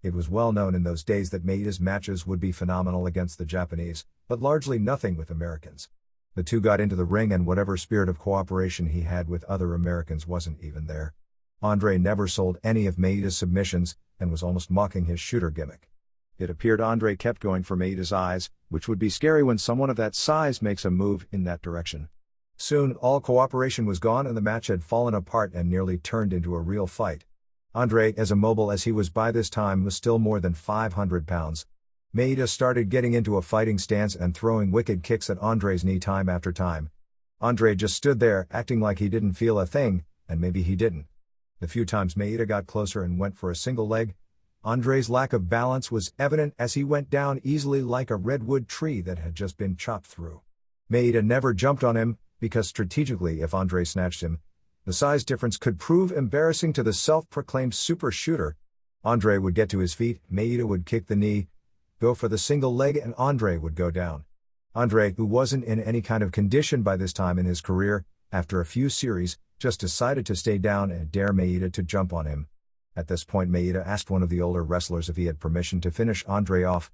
It was well known in those days that Meida's matches would be phenomenal against the Japanese, but largely nothing with Americans. The two got into the ring and whatever spirit of cooperation he had with other Americans wasn't even there. Andre never sold any of Meida's submissions, and was almost mocking his shooter gimmick. It appeared Andre kept going for Meida's eyes, which would be scary when someone of that size makes a move in that direction. Soon, all cooperation was gone and the match had fallen apart and nearly turned into a real fight. Andre, as immobile as he was by this time, was still more than 500 pounds. Meida started getting into a fighting stance and throwing wicked kicks at Andre's knee time after time. Andre just stood there, acting like he didn't feel a thing, and maybe he didn't. The few times Meida got closer and went for a single leg, Andre's lack of balance was evident as he went down easily like a redwood tree that had just been chopped through. Meida never jumped on him, because strategically if Andre snatched him, the size difference could prove embarrassing to the self-proclaimed super shooter. Andre would get to his feet, Meida would kick the knee, go for the single leg, and Andre would go down. Andre, who wasn't in any kind of condition by this time in his career, after a few series, just decided to stay down and dare Meida to jump on him. At this point Meida asked one of the older wrestlers if he had permission to finish Andre off,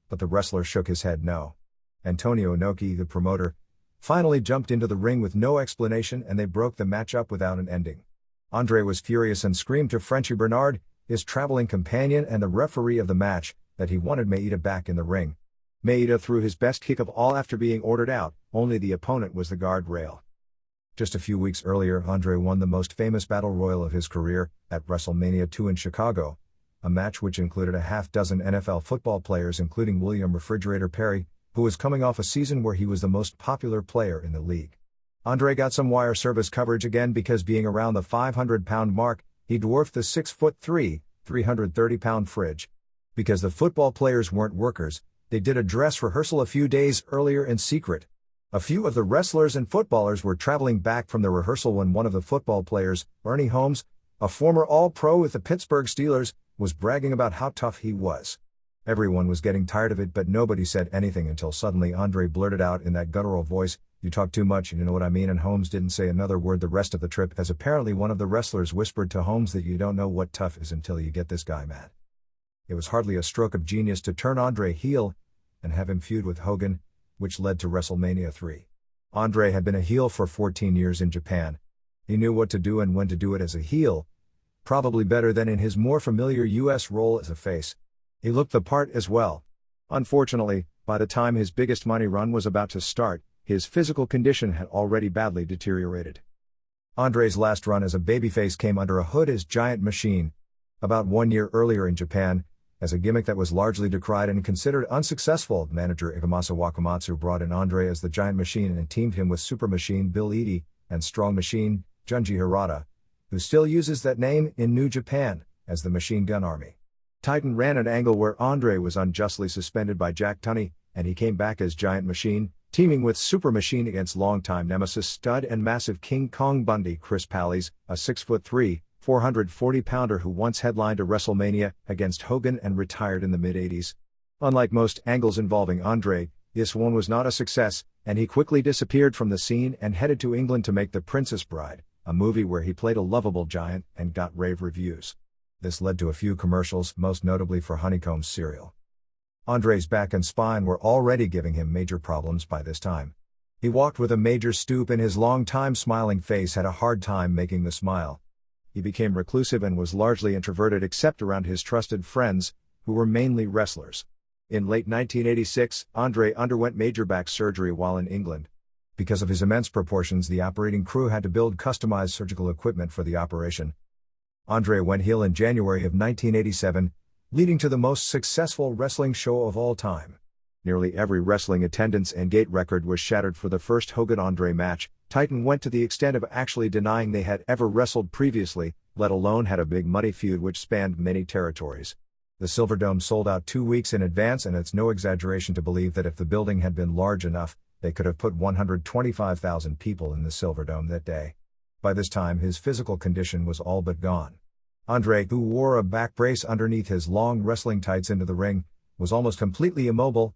but the wrestler shook his head no. Antonio Inoki, the promoter, finally jumped into the ring with no explanation and they broke the match up without an ending. Andre was furious and screamed to Frenchy Bernard, his traveling companion and the referee of the match, that he wanted Meida back in the ring. Meida threw his best kick of all after being ordered out, only the opponent was the guardrail. Just a few weeks earlier, Andre won the most famous battle royal of his career, at WrestleMania 2 in Chicago, a match which included a half-dozen NFL football players including William Refrigerator Perry, who was coming off a season where he was the most popular player in the league. Andre got some wire service coverage again because being around the 500-pound mark, he dwarfed the 6'3", 330-pound Fridge. Because the football players weren't workers, they did a dress rehearsal a few days earlier in secret. A few of the wrestlers and footballers were traveling back from the rehearsal when one of the football players, Ernie Holmes, a former All-Pro with the Pittsburgh Steelers, was bragging about how tough he was. Everyone was getting tired of it, but nobody said anything until suddenly Andre blurted out in that guttural voice, "You talk too much, you know what I mean?" And Holmes didn't say another word the rest of the trip, as apparently one of the wrestlers whispered to Holmes that you don't know what tough is until you get this guy mad. It was hardly a stroke of genius to turn Andre heel and have him feud with Hogan, which led to WrestleMania 3. Andre had been a heel for 14 years in Japan. He knew what to do and when to do it as a heel, probably better than in his more familiar US role as a face. He looked the part as well. Unfortunately, by the time his biggest money run was about to start, his physical condition had already badly deteriorated. Andre's last run as a babyface came under a hood as Giant Machine, about 1 year earlier in Japan, as a gimmick that was largely decried and considered unsuccessful. Manager Igemasa Wakamatsu brought in Andre as the Giant Machine and teamed him with Super Machine Bill Eadie and Strong Machine Junji Hirata, who still uses that name in New Japan, as the Machine Gun Army. Titan ran an angle where Andre was unjustly suspended by Jack Tunney, and he came back as Giant Machine, teaming with Super Machine against longtime nemesis stud and massive King Kong Bundy Chris Pallies, a 6'3", 440-pounder who once headlined a WrestleMania against Hogan and retired in the mid-80s. Unlike most angles involving Andre, this one was not a success, and he quickly disappeared from the scene and headed to England to make The Princess Bride, a movie where he played a lovable giant and got rave reviews. This led to a few commercials, most notably for Honeycomb's cereal. Andre's back and spine were already giving him major problems by this time. He walked with a major stoop and his long-time smiling face had a hard time making the smile. He became reclusive and was largely introverted except around his trusted friends, who were mainly wrestlers. In late 1986, Andre underwent major back surgery while in England. Because of his immense proportions, the operating crew had to build customized surgical equipment for the operation. Andre went heel in January of 1987, leading to the most successful wrestling show of all time. Nearly every wrestling attendance and gate record was shattered for the first Hogan-Andre match. Titan went to the extent of actually denying they had ever wrestled previously, let alone had a big muddy feud which spanned many territories. The Silverdome sold out 2 weeks in advance, and it's no exaggeration to believe that if the building had been large enough, they could have put 125,000 people in the Silverdome that day. By this time his physical condition was all but gone. Andre, who wore a back brace underneath his long wrestling tights into the ring, was almost completely immobile.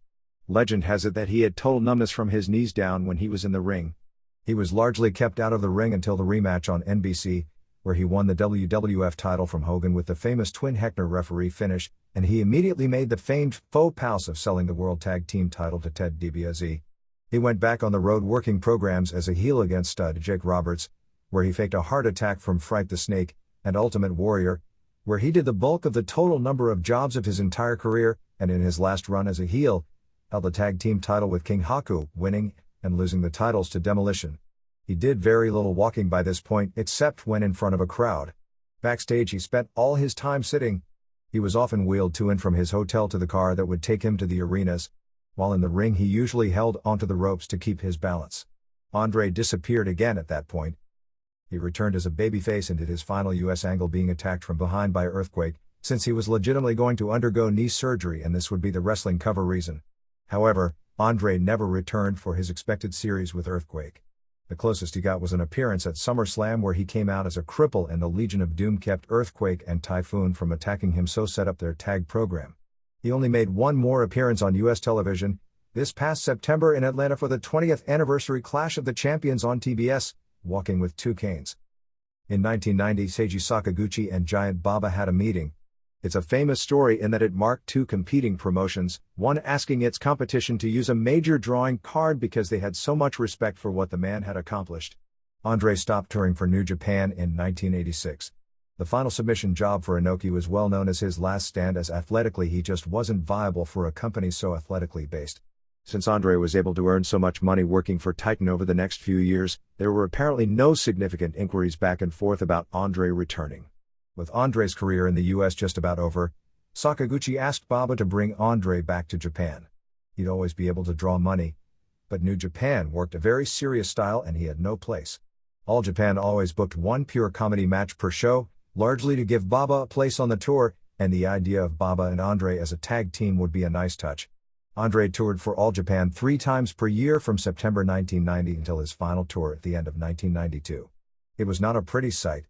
Legend has it that he had total numbness from his knees down when he was in the ring. He was largely kept out of the ring until the rematch on NBC, where he won the WWF title from Hogan with the famous Twin Heckner referee finish, and he immediately made the famed faux pas of selling the World Tag Team title to Ted Dibiase. He went back on the road working programs as a heel against stud Jake Roberts, where he faked a heart attack from Fright the Snake, and Ultimate Warrior, where he did the bulk of the total number of jobs of his entire career, and in his last run as a heel, held the tag team title with King Haku, winning and losing the titles to Demolition. He did very little walking by this point except when in front of a crowd. Backstage he spent all his time sitting. He was often wheeled to and from his hotel to the car that would take him to the arenas. While in the ring he usually held onto the ropes to keep his balance. Andre disappeared again at that point. He returned as a babyface and did his final US angle being attacked from behind by Earthquake, since he was legitimately going to undergo knee surgery and this would be the wrestling cover reason. However, Andre never returned for his expected series with Earthquake. The closest he got was an appearance at SummerSlam where he came out as a cripple and the Legion of Doom kept Earthquake and Typhoon from attacking him, so set up their tag program. He only made one more appearance on US television, this past September in Atlanta for the 20th anniversary Clash of the Champions on TBS, walking with two canes. In 1990, Seiji Sakaguchi and Giant Baba had a meeting. It's a famous story in that it marked two competing promotions, one asking its competition to use a major drawing card because they had so much respect for what the man had accomplished. Andre stopped touring for New Japan in 1986. The final submission job for Inoki was well known as his last stand, as athletically he just wasn't viable for a company so athletically based. Since Andre was able to earn so much money working for Titan over the next few years, there were apparently no significant inquiries back and forth about Andre returning. With Andre's career in the US just about over, Sakaguchi asked Baba to bring Andre back to Japan. He'd always be able to draw money, but New Japan worked a very serious style and he had no place. All Japan always booked one pure comedy match per show, largely to give Baba a place on the tour, and the idea of Baba and Andre as a tag team would be a nice touch. Andre toured for All Japan 3 times per year from September 1990 until his final tour at the end of 1992. It was not a pretty sight.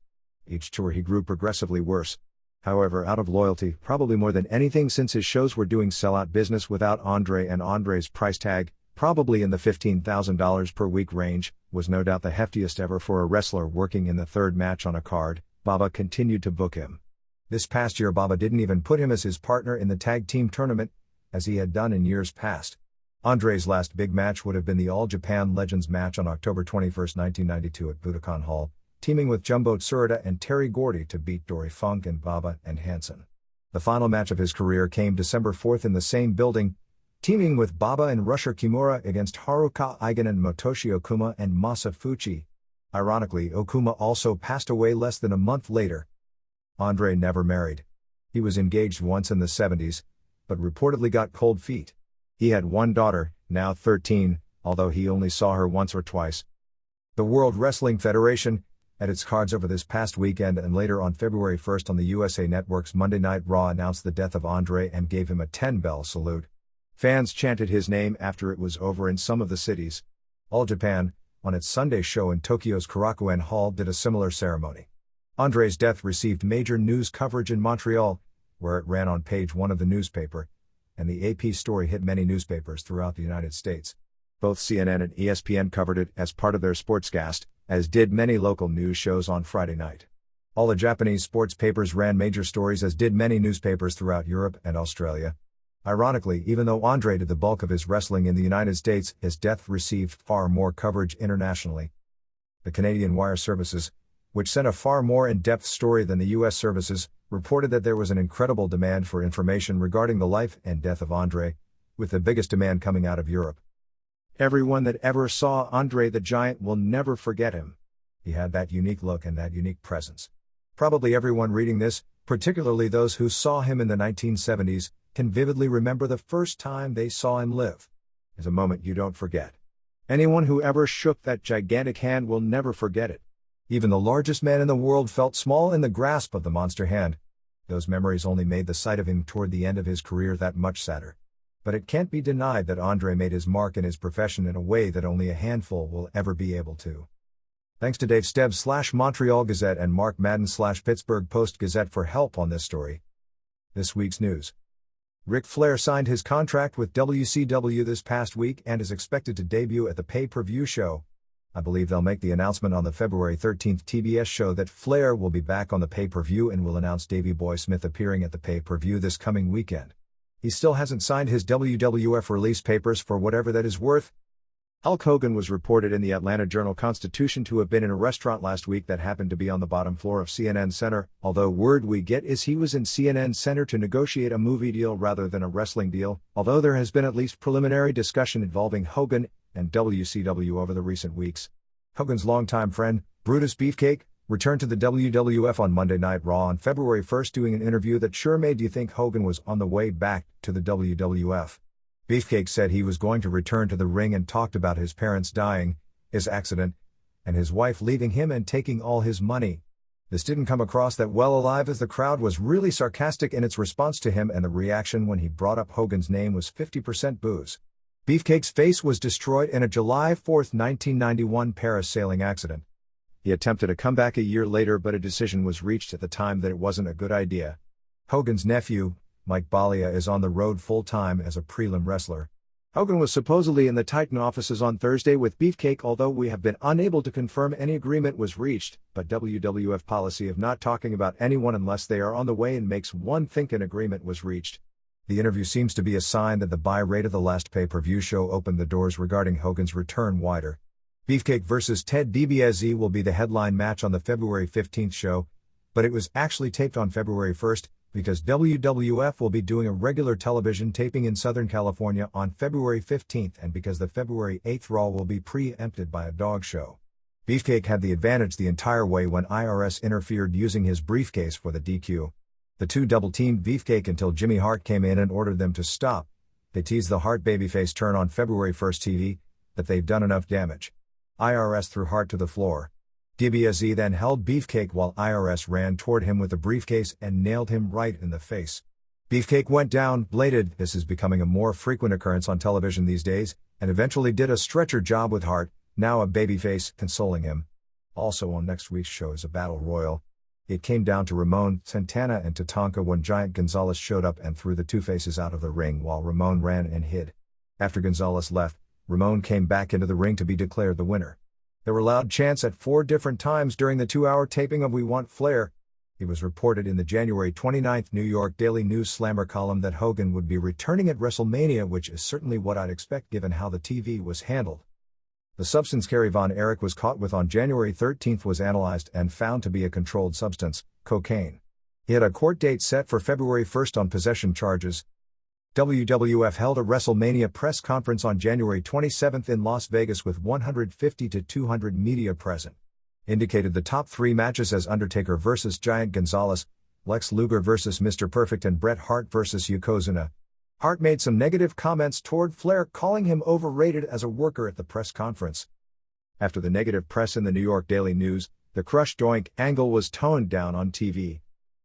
Each tour he grew progressively worse. However, out of loyalty, probably more than anything since his shows were doing sellout business without Andre, and Andre's price tag, probably in the $15,000 per week range, was no doubt the heftiest ever for a wrestler working in the third match on a card. Baba continued to book him. This past year Baba didn't even put him as his partner in the tag team tournament, as he had done in years past. Andre's last big match would have been the All Japan Legends match on October 21, 1992 at Budokan Hall, teaming with Jumbo Tsuruta and Terry Gordy to beat Dory Funk and Baba and Hansen. The final match of his career came December 4 in the same building, teaming with Baba and Rusher Kimura against Haruka Eigen and Motoshi Okuma and Masa Fuchi. Ironically, Okuma also passed away less than a month later. Andre never married. He was engaged once in the 70s, but reportedly got cold feet. He had one daughter, now 13, although he only saw her once or twice. The World Wrestling Federation, at its cards over this past weekend and later on February 1 on the USA Network's Monday Night Raw, announced the death of Andre and gave him a 10-bell salute. Fans chanted his name after it was over in some of the cities. All Japan, on its Sunday show in Tokyo's Korakuen Hall, did a similar ceremony. Andre's death received major news coverage in Montreal, where it ran on page 1 of the newspaper, and the AP story hit many newspapers throughout the United States. Both CNN and ESPN covered it as part of their sportscast, as did many local news shows on Friday night. All the Japanese sports papers ran major stories, as did many newspapers throughout Europe and Australia. Ironically, even though Andre did the bulk of his wrestling in the United States, his death received far more coverage internationally. The Canadian wire services, which sent a far more in-depth story than the U.S. services, reported that there was an incredible demand for information regarding the life and death of Andre, with the biggest demand coming out of Europe. Everyone that ever saw Andre the Giant will never forget him. He had that unique look and that unique presence. Probably everyone reading this, particularly those who saw him in the 1970s, can vividly remember the first time they saw him live. It's a moment you don't forget. Anyone who ever shook that gigantic hand will never forget it. Even the largest man in the world felt small in the grasp of the monster hand. Those memories only made the sight of him toward the end of his career that much sadder. But it can't be denied that Andre made his mark in his profession in a way that only a handful will ever be able to. Thanks to Dave Stebbs /Montreal Gazette and Mark Madden /Pittsburgh Post Gazette for help on this story. This week's news. Ric Flair signed his contract with WCW this past week and is expected to debut at the pay-per-view show. I believe they'll make the announcement on the February 13th TBS show that Flair will be back on the pay-per-view and will announce Davey Boy Smith appearing at the pay-per-view this coming weekend. He still hasn't signed his WWF release papers for whatever that is worth. Hulk Hogan was reported in the Atlanta Journal-Constitution to have been in a restaurant last week that happened to be on the bottom floor of CNN Center, although word we get is he was in CNN Center to negotiate a movie deal rather than a wrestling deal, although there has been at least preliminary discussion involving Hogan and WCW over the recent weeks. Hogan's longtime friend, Brutus Beefcake, returned to the WWF on Monday Night Raw on February 1st doing an interview that sure made you think Hogan was on the way back to the WWF. Beefcake said he was going to return to the ring and talked about his parents dying, his accident, and his wife leaving him and taking all his money. This didn't come across that well alive as the crowd was really sarcastic in its response to him, and the reaction when he brought up Hogan's name was 50% boos. Beefcake's face was destroyed in a July 4, 1991 parasailing accident. He attempted a comeback a year later, but a decision was reached at the time that it wasn't a good idea. Hogan's nephew, Mike Balia, is on the road full-time as a prelim wrestler. Hogan was supposedly in the Titan offices on Thursday with Beefcake, although we have been unable to confirm any agreement was reached, but WWF policy of not talking about anyone unless they are on the way and makes one think an agreement was reached. The interview seems to be a sign that the buy rate of the last pay-per-view show opened the doors regarding Hogan's return wider. Beefcake vs. Ted Dibiase will be the headline match on the February 15th show, but it was actually taped on February 1st, because WWF will be doing a regular television taping in Southern California on February 15th, and because the February 8th Raw will be preempted by a dog show. Beefcake had the advantage the entire way when IRS interfered using his briefcase for the DQ. The two double-teamed Beefcake until Jimmy Hart came in and ordered them to stop. They teased the Hart babyface turn on February 1st TV, that they've done enough damage. IRS threw Hart to the floor. Dibiase then held Beefcake while IRS ran toward him with the briefcase and nailed him right in the face. Beefcake went down, bladed. This is becoming a more frequent occurrence on television these days, and eventually did a stretcher job with Hart, now a babyface, consoling him. Also on next week's show is a battle royal. It came down to Ramon, Santana and Tatanka when Giant Gonzalez showed up and threw the two faces out of the ring while Ramon ran and hid. After Gonzalez left, Ramon came back into the ring to be declared the winner. There were loud chants at 4 different times during the 2-hour taping of We Want Flair. It was reported in the January 29 New York Daily News Slammer column that Hogan would be returning at WrestleMania, which is certainly what I'd expect given how the TV was handled. The substance Kerry Von Erich was caught with on January 13 was analyzed and found to be a controlled substance, cocaine. He had a court date set for February 1 on possession charges. WWF held a WrestleMania press conference on January 27 in Las Vegas with 150 to 200 media present. Indicated the top 3 matches as Undertaker vs. Giant Gonzalez, Lex Luger vs. Mr. Perfect and Bret Hart vs. Yokozuna. Hart made some negative comments toward Flair, calling him overrated as a worker at the press conference. After the negative press in the New York Daily News, the Crush Doink angle was toned down on TV.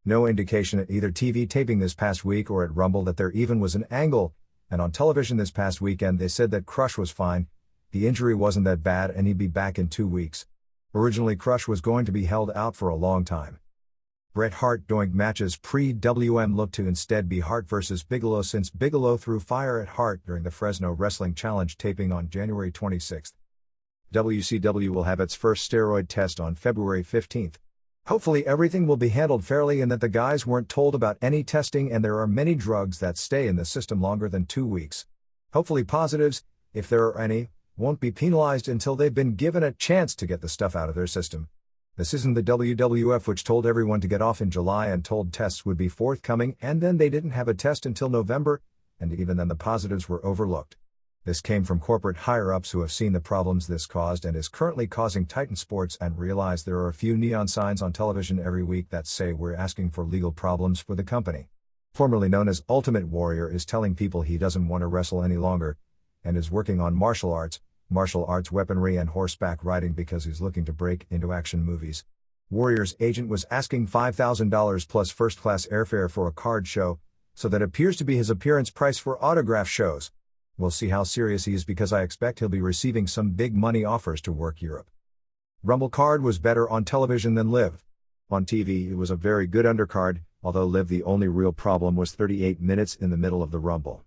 No indication at either TV taping this past week or at Rumble that there even was an angle, and on television this past weekend they said that Crush was fine, the injury wasn't that bad and he'd be back in 2 weeks. Originally Crush was going to be held out for a long time. Bret Hart Doink matches pre-WM looked to instead be Hart vs. Bigelow, since Bigelow threw fire at Hart during the Fresno Wrestling Challenge taping on January 26. WCW will have its first steroid test on February 15. Hopefully everything will be handled fairly and that the guys weren't told about any testing, and there are many drugs that stay in the system longer than 2 weeks. Hopefully positives, if there are any, won't be penalized until they've been given a chance to get the stuff out of their system. This isn't the WWF, which told everyone to get off in July and told tests would be forthcoming, and then they didn't have a test until November, and even then the positives were overlooked. This came from corporate higher-ups who have seen the problems this caused and is currently causing Titan Sports, and realize there are a few neon signs on television every week that say we're asking for legal problems for the company. Formerly known as Ultimate Warrior is telling people he doesn't want to wrestle any longer, and is working on martial arts weaponry and horseback riding because he's looking to break into action movies. Warrior's agent was asking $5,000 plus first-class airfare for a card show, so that appears to be his appearance price for autograph shows. We'll see how serious he is, because I expect he'll be receiving some big money offers to work Europe. Rumble card was better on television than Live. On TV it was a very good undercard, although Live the only real problem was 38 minutes in the middle of the Rumble.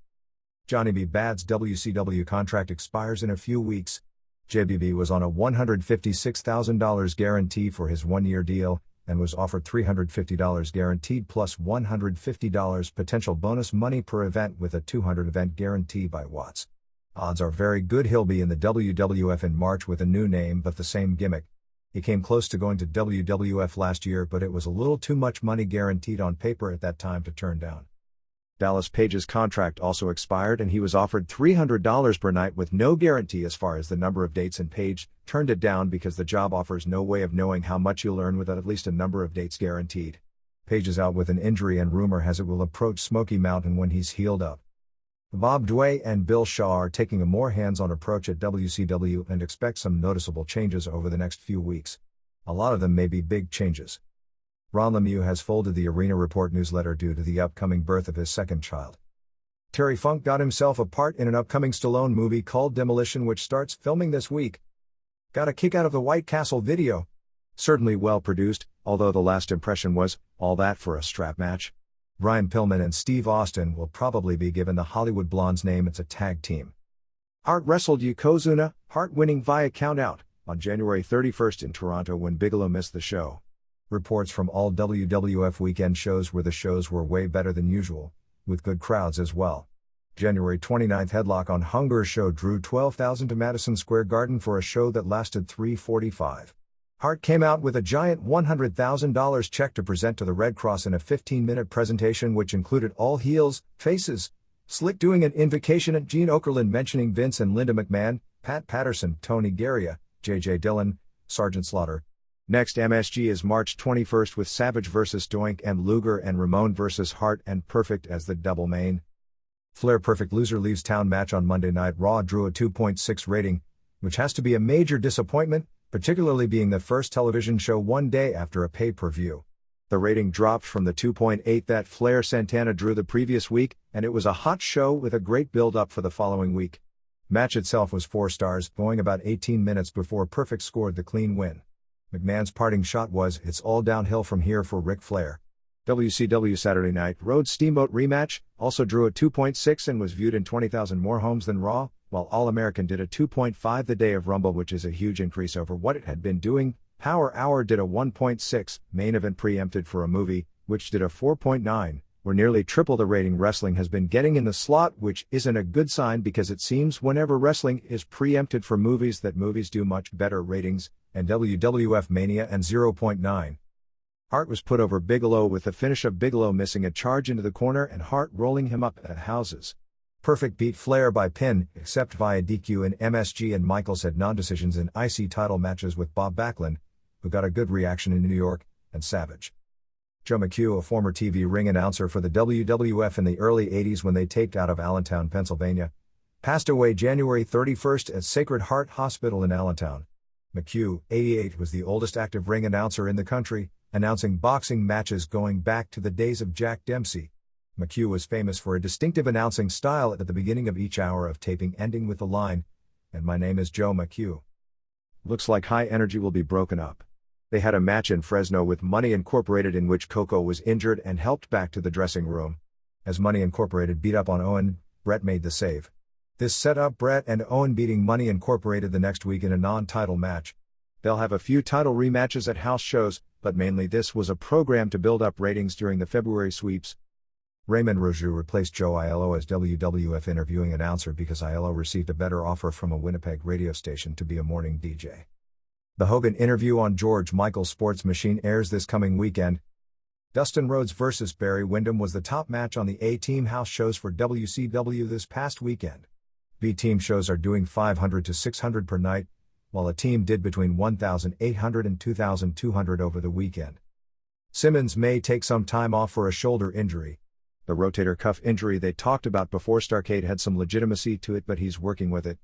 Johnny B. Bad's WCW contract expires in a few weeks. JBB was on a $156,000 guarantee for his one-year deal, and was offered $350 guaranteed plus $150 potential bonus money per event with a 200-event guarantee by Watts. Odds are very good he'll be in the WWF in March with a new name but the same gimmick. He came close to going to WWF last year, but it was a little too much money guaranteed on paper at that time to turn down. Dallas Page's contract also expired and he was offered $300 per night with no guarantee as far as the number of dates, and Page turned it down because the job offers no way of knowing how much you'll earn without at least a number of dates guaranteed. Page is out with an injury and rumor has it will approach Smoky Mountain when he's healed up. Bob Dway and Bill Shaw are taking a more hands-on approach at WCW and expect some noticeable changes over the next few weeks. A lot of them may be big changes. Ron Lemieux has folded the Arena Report newsletter due to the upcoming birth of his second child. Terry Funk got himself a part in an upcoming Stallone movie called Demolition, which starts filming this week. Got a kick out of the White Castle video. Certainly well produced, although the last impression was, all that for a strap match. Brian Pillman and Steve Austin will probably be given the Hollywood Blondes name. It's a tag team. Hart wrestled Yokozuna, Hart winning via countout, on January 31st in Toronto when Bigelow missed the show. Reports from all WWF weekend shows were the shows were way better than usual, with good crowds as well. January 29th Headlock on Hunger show drew 12,000 to Madison Square Garden for a show that lasted 3:45. Hart came out with a giant $100,000 check to present to the Red Cross in a 15-minute presentation which included all heels, faces, Slick doing an invocation at Gene Okerlund mentioning Vince and Linda McMahon, Pat Patterson, Tony Garea, J.J. Dillon, Sergeant Slaughter. Next MSG is March 21st with Savage vs. Doink and Luger and Ramon vs. Hart and Perfect as the double main. Flair Perfect Loser leaves town match on Monday Night Raw drew a 2.6 rating, which has to be a major disappointment, particularly being the first television show one day after a pay-per-view. The rating dropped from the 2.8 that Flair Santana drew the previous week, and it was a hot show with a great build-up for the following week. Match itself was 4 stars, going about 18 minutes before Perfect scored the clean win. McMahon's parting shot was, "It's all downhill from here for Ric Flair." WCW Saturday Night Rhodes Steamboat rematch also drew a 2.6 and was viewed in 20,000 more homes than Raw, while All-American did a 2.5 the day of Rumble, which is a huge increase over what it had been doing. Power Hour did a 1.6, Main Event preempted for a movie, which did a 4.9, where nearly triple the rating wrestling has been getting in the slot, which isn't a good sign because it seems whenever wrestling is preempted for movies that movies do much better ratings, and WWF Mania and 0.9. Hart was put over Bigelow with the finish of Bigelow missing a charge into the corner and Hart rolling him up at houses. Perfect beat Flair by pin, except via DQ in MSG, and Michaels had non-decisions in IC title matches with Bob Backlund, who got a good reaction in New York, and Savage. Joe McHugh, a former TV ring announcer for the WWF in the early 80s when they taped out of Allentown, Pennsylvania, passed away January 31st at Sacred Heart Hospital in Allentown. McHugh, 88, was the oldest active ring announcer in the country, announcing boxing matches going back to the days of Jack Dempsey. McHugh was famous for a distinctive announcing style at the beginning of each hour of taping, ending with the line, "And my name is Joe McHugh." Looks like High Energy will be broken up. They had a match in Fresno with Money Incorporated in which Coco was injured and helped back to the dressing room. As Money Incorporated beat up on Owen, Brett made the save. This set up Brett and Owen beating Money Incorporated the next week in a non-title match. They'll have a few title rematches at house shows, but mainly this was a program to build up ratings during the February sweeps. Raymond Rougeau replaced Joe Aiello as WWF interviewing announcer because Aiello received a better offer from a Winnipeg radio station to be a morning DJ. The Hogan interview on George Michael's Sports Machine airs this coming weekend. Dustin Rhodes vs. Barry Windham was the top match on the A-Team house shows for WCW this past weekend. B-Team shows are doing 500 to 600 per night, while a team did between 1,800 and 2,200 over the weekend. Simmons may take some time off for a shoulder injury. The rotator cuff injury they talked about before Starrcade had some legitimacy to it, but he's working with it.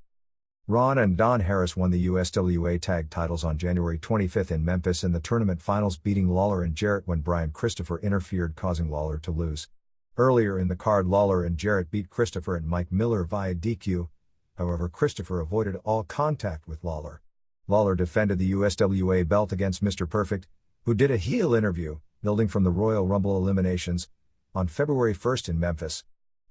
Ron and Don Harris won the USWA tag titles on January 25th in Memphis in the tournament finals, beating Lawler and Jarrett when Brian Christopher interfered, causing Lawler to lose. Earlier in the card, Lawler and Jarrett beat Christopher and Mike Miller via DQ. However, Christopher avoided all contact with Lawler. Lawler defended the USWA belt against Mr. Perfect, who did a heel interview, building from the Royal Rumble eliminations, on February 1st in Memphis.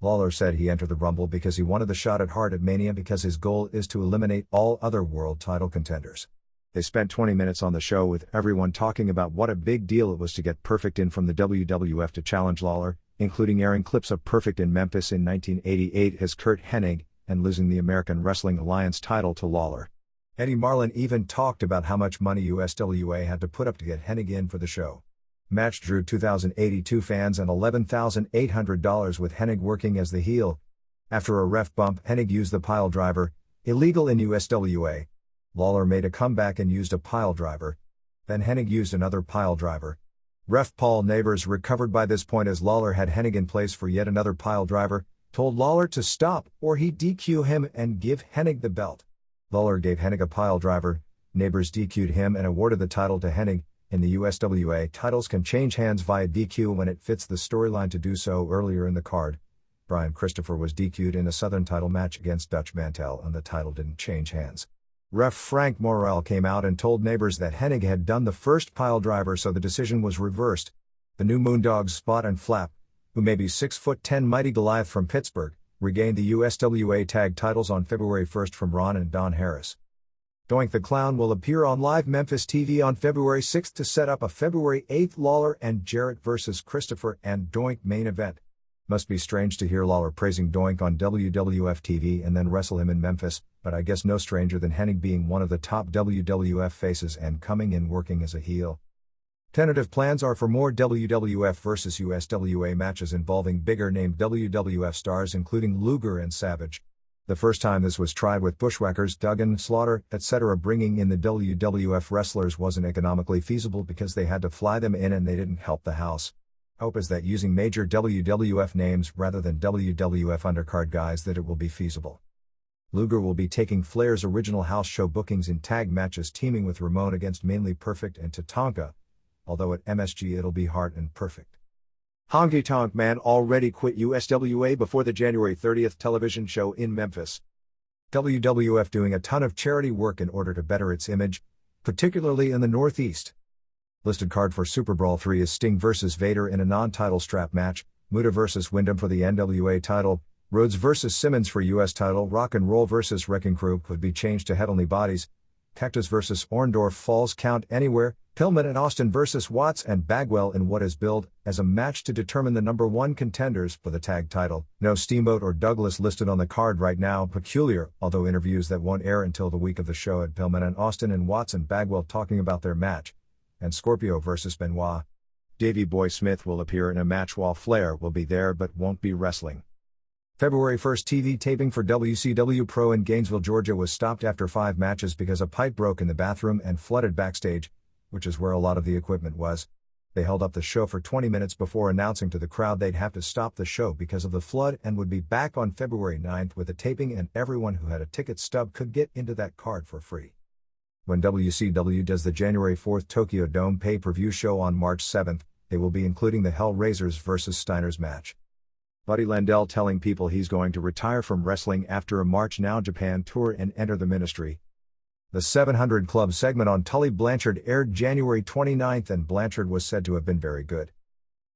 Lawler said he entered the Rumble because he wanted the shot at Hart at Mania because his goal is to eliminate all other world title contenders. They spent 20 minutes on the show with everyone talking about what a big deal it was to get Perfect in from the WWF to challenge Lawler, including airing clips of Perfect in Memphis in 1988 as Curt Hennig, and losing the American Wrestling Alliance title to Lawler. Eddie Marlin even talked about how much money USWA had to put up to get Hennig in for the show. Match drew 2,082 fans and $11,800 with Hennig working as the heel. After a ref bump, Hennig used the pile driver, illegal in USWA. Lawler made a comeback and used a pile driver. Then Hennig used another pile driver. Ref Paul Neighbors recovered by this point as Lawler had Hennig in place for yet another pile driver, told Lawler to stop or he'd DQ him and give Hennig the belt. Lawler gave Hennig a pile driver, Neighbors DQ'd him and awarded the title to Hennig. In the USWA, titles can change hands via DQ when it fits the storyline to do so. Earlier in the card, Brian Christopher was DQ'd in a Southern title match against Dutch Mantel and the title didn't change hands. Ref Frank Morrell came out and told Neighbors that Hennig had done the first pile driver, so the decision was reversed. The new Moondogs Spot and Flap, who may be 6'10" Mighty Goliath from Pittsburgh, regained the USWA tag titles on February 1st from Ron and Don Harris. Doink the Clown will appear on Live Memphis TV on February 6th to set up a February 8th Lawler and Jarrett vs. Christopher and Doink main event. Must be strange to hear Lawler praising Doink on WWF TV and then wrestle him in Memphis, but I guess no stranger than Hennig being one of the top WWF faces and coming in working as a heel. Tentative plans are for more WWF vs. USWA matches involving bigger-named WWF stars including Luger and Savage. The first time this was tried with Bushwhackers, Duggan, Slaughter, etc. Bringing in the WWF wrestlers wasn't economically feasible because they had to fly them in and they didn't help the house. Hope is that using major WWF names rather than WWF undercard guys that it will be feasible. Luger will be taking Flair's original house show bookings in tag matches, teaming with Ramon against mainly Perfect and Tatanka, although at MSG it'll be Hart and Perfect. Honky Tonk Man already quit USWA before the January 30th television show in Memphis. WWF doing a ton of charity work in order to better its image, particularly in the Northeast. Listed card for Super Brawl 3 is Sting vs. Vader in a non-title strap match, Muta vs. Windham for the NWA title, Rhodes vs. Simmons for US title, Rock and Roll vs. Wrecking Crew could be changed to Heavenly Bodies, Cactus vs. Orndorff Falls Count Anywhere, Pillman and Austin vs. Watts and Bagwell in what is billed as a match to determine the number one contenders for the tag title. No Steamboat or Douglas listed on the card right now. Peculiar, although interviews that won't air until the week of the show had Pillman and Austin and Watts and Bagwell talking about their match. And Scorpio vs. Benoit. Davey Boy Smith will appear in a match while Flair will be there but won't be wrestling. February 1st TV taping for WCW Pro in Gainesville, Georgia was stopped after 5 matches because a pipe broke in the bathroom and flooded backstage, which is where a lot of the equipment was. They held up the show for 20 minutes before announcing to the crowd they'd have to stop the show because of the flood and would be back on February 9th with a taping, and everyone who had a ticket stub could get into that card for free. When WCW does the January 4th Tokyo Dome pay-per-view show on March 7th, they will be including the Hellraisers vs. Steiners match. Buddy Landel telling people he's going to retire from wrestling after a March Now Japan tour and enter the ministry. The 700 Club segment on Tully Blanchard aired January 29th and Blanchard was said to have been very good.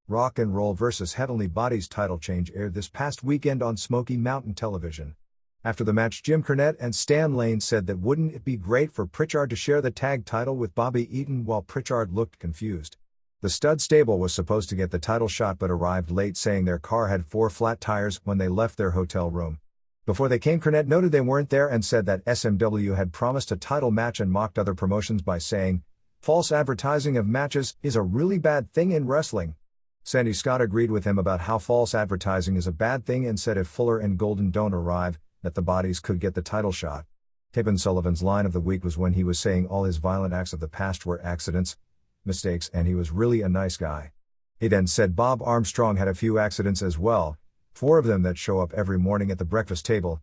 Rock and Roll vs. Heavenly Bodies title change aired this past weekend on Smoky Mountain Television. After the match, Jim Cornette and Stan Lane said that wouldn't it be great for Pritchard to share the tag title with Bobby Eaton while Pritchard looked confused. The Stud Stable was supposed to get the title shot but arrived late, saying their car had 4 flat tires when they left their hotel room. Before they came, Cornette noted they weren't there and said that SMW had promised a title match and mocked other promotions by saying, "False advertising of matches is a really bad thing in wrestling." Sandy Scott agreed with him about how false advertising is a bad thing and said if Fuller and Golden don't arrive, that the Bodies could get the title shot. Tippin Sullivan's line of the week was when he was saying all his violent acts of the past were accidents, mistakes, and he was really a nice guy. He then said Bob Armstrong had a few accidents as well, 4 of them that show up every morning at the breakfast table.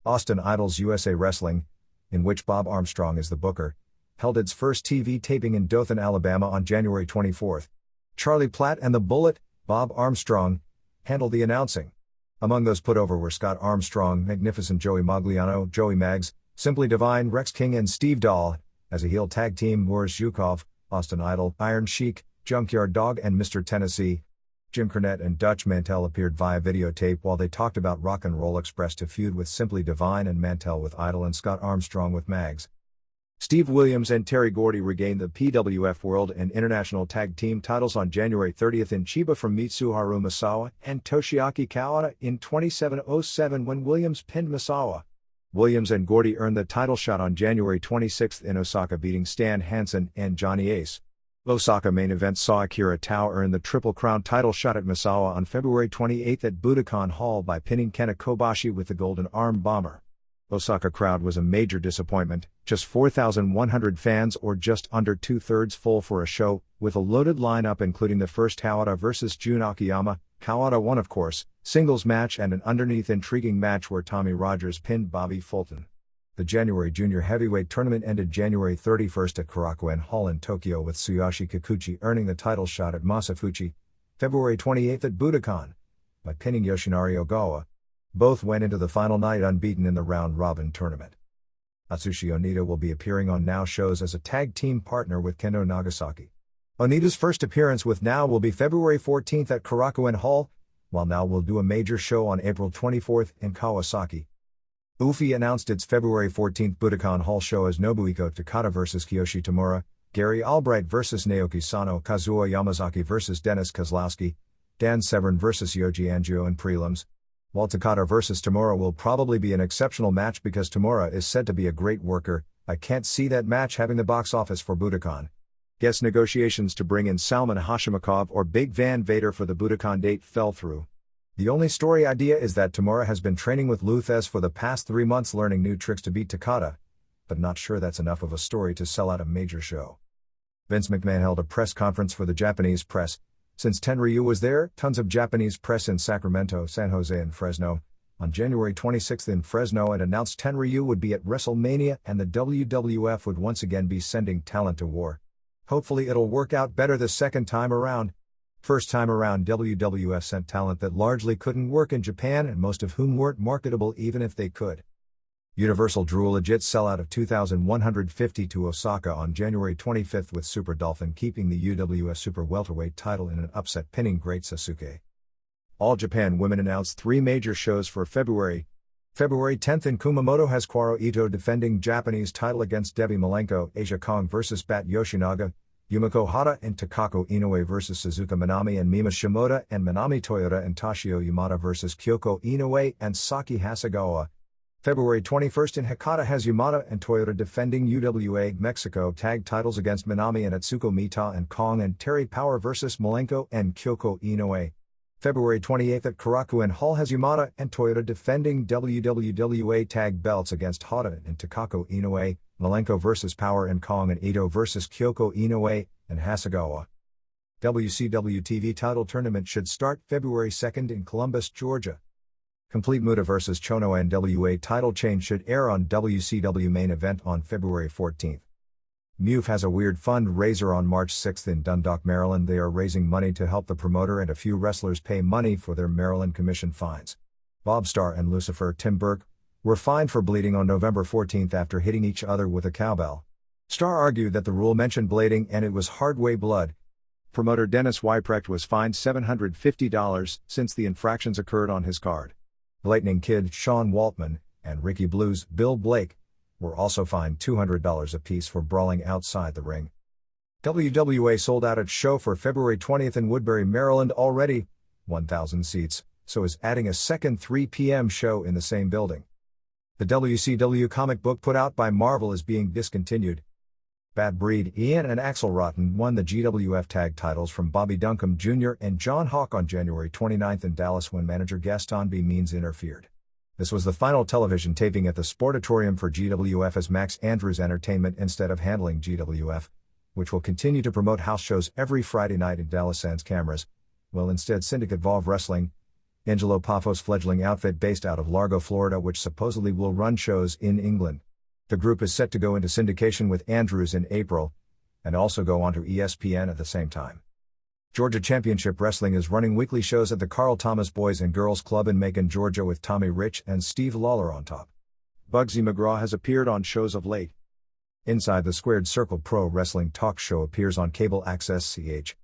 Austin Idol's USA Wrestling, in which Bob Armstrong is the booker, held its first TV taping in Dothan, Alabama on January 24th. Charlie Platt and the Bullet, Bob Armstrong, handled the announcing. Among those put over were Scott Armstrong, Magnificent Joey Magliano, Joey Maggs, Simply Divine, Rex King and Steve Dahl. As a heel tag team, Boris Zhukov, Austin Idol, Iron Sheik, Junkyard Dog and Mr. Tennessee. Jim Cornette and Dutch Mantell appeared via videotape while they talked about Rock and Roll Express to feud with Simply Divine and Mantell with Idol and Scott Armstrong with Mags. Steve Williams and Terry Gordy regained the PWF World and International Tag Team titles on January 30th in Chiba from Mitsuharu Misawa and Toshiaki Kawada in 27:07 when Williams pinned Misawa. Williams and Gordy earned the title shot on January 26th in Osaka, beating Stan Hansen and Johnny Ace. Osaka main event saw Akira Tao earn the Triple Crown title shot at Misawa on February 28th at Budokan Hall by pinning Kenta Kobashi with the Golden Arm Bomber. Osaka crowd was a major disappointment, just 4,100 fans or just under two-thirds full for a show, with a loaded lineup including the first Kawada vs. Jun Akiyama, Kawada won of course, singles match and an underneath intriguing match where Tommy Rogers pinned Bobby Fulton. The January Junior Heavyweight Tournament ended January 31st at Korakuen Hall in Tokyo with Tsuyoshi Kikuchi earning the title shot at Masafuchi, February 28th at Budokan, by pinning Yoshinari Ogawa. Both went into the final night unbeaten in the round-robin tournament. Atsushi Onita will be appearing on Now shows as a tag team partner with Kendo Nagasaki. Onita's first appearance with Now will be February 14th at Korakuen Hall, while Now will do a major show on April 24th in Kawasaki. UFI announced its February 14th Budokan Hall show as Nobuhiko Takada vs. Kiyoshi Tamura, Gary Albright vs. Naoki Sano, Kazuo Yamazaki vs. Dennis Kozlowski, Dan Severn vs. Yoji Angio in prelims. While Takada vs. Tamura will probably be an exceptional match because Tamura is said to be a great worker, I can't see that match having the box office for Budokan. Guess negotiations to bring in Salman Hashimakov or Big Van Vader for the Budokan date fell through. The only story idea is that Tamura has been training with Luthez for the past 3 months learning new tricks to beat Takada, but not sure that's enough of a story to sell out a major show. Vince McMahon held a press conference for the Japanese press. Since Tenryu was there, tons of Japanese press in Sacramento, San Jose and Fresno, on January 26th in Fresno and announced Tenryu would be at WrestleMania and the WWF would once again be sending talent to war. Hopefully it'll work out better the second time around. First time around WWF sent talent that largely couldn't work in Japan and most of whom weren't marketable even if they could. Universal drew a legit sellout of 2,150 to Osaka on January 25th with Super Dolphin keeping the UWF Super Welterweight title in an upset pinning Great Sasuke. All Japan Women announced 3 major shows for February. February 10th in Kumamoto has Kwaro Ito defending Japanese title against Debbie Malenko, Asia Kong vs. Bat Yoshinaga, Yumiko Hata and Takako Inoue vs. Suzuka Minami and Mima Shimoda and Minami Toyota and Toshio Yamada vs. Kyoko Inoue and Saki Hasegawa. February 21st in Hakata has Yamada and Toyota defending UWA Mexico tag titles against Minami and Atsuko Mita and Kong and Terry Power vs. Malenko and Kyoko Inoue. February 28th at Korakuen Hall has Yamada and Toyota defending WWA tag belts against Hata and Takako Inoue, Malenko vs. Power and Kong and Ito vs. Kyoko Inoue and Hasegawa. WCW TV title tournament should start February 2nd in Columbus, Georgia. Complete Muta vs. Chono NWA title change should air on WCW main event on February 14th. MUF has a weird fundraiser on March 6th in Dundalk, Maryland. They are raising money to help the promoter and a few wrestlers pay money for their Maryland commission fines. Bob Starr and Lucifer Tim Burke were fined for bleeding on November 14th after hitting each other with a cowbell. Starr argued that the rule mentioned blading and it was hard-way blood. Promoter Dennis Weiprecht was fined $750 since the infractions occurred on his card. Lightning Kid Sean Waltman and Ricky Blues Bill Blake were also fined $200 apiece for brawling outside the ring. WWA sold out its show for February 20th in Woodbury, Maryland already, 1,000 seats, so is adding a second 3 p.m. show in the same building. The WCW comic book put out by Marvel is being discontinued. Bad Breed Ian and Axel Rotten won the GWF tag titles from Bobby Duncombe Jr. and John Hawk on January 29th in Dallas when manager Gaston B. Means interfered. This was the final television taping at the Sportatorium for GWF as Max Andrews Entertainment instead of handling GWF, which will continue to promote house shows every Friday night in Dallas Sans Cameras, will instead syndicate Volve Wrestling, Angelo Pafo's fledgling outfit based out of Largo, Florida, which supposedly will run shows in England. The group is set to go into syndication with Andrews in April, and also go onto ESPN at the same time. Georgia Championship Wrestling is running weekly shows at the Carl Thomas Boys and Girls Club in Macon, Georgia with Tommy Rich and Steve Lawler on top. Bugsy McGraw has appeared on shows of late. Inside the Squared Circle Pro Wrestling Talk Show appears on Cable Access CH.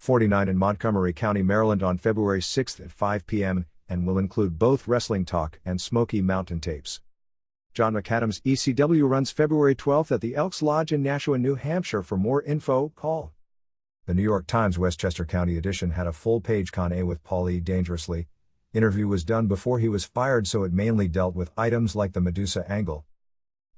49 in Montgomery County, Maryland on February 6 at 5 p.m. and will include both wrestling talk and Smoky Mountain tapes. John McAdams' ECW runs February 12 at the Elks Lodge in Nashua, New Hampshire. For more info, call. The New York Times Westchester County edition had a full-page Con-A with Paul E. Dangerously. Interview was done before he was fired, so it mainly dealt with items like the Medusa angle.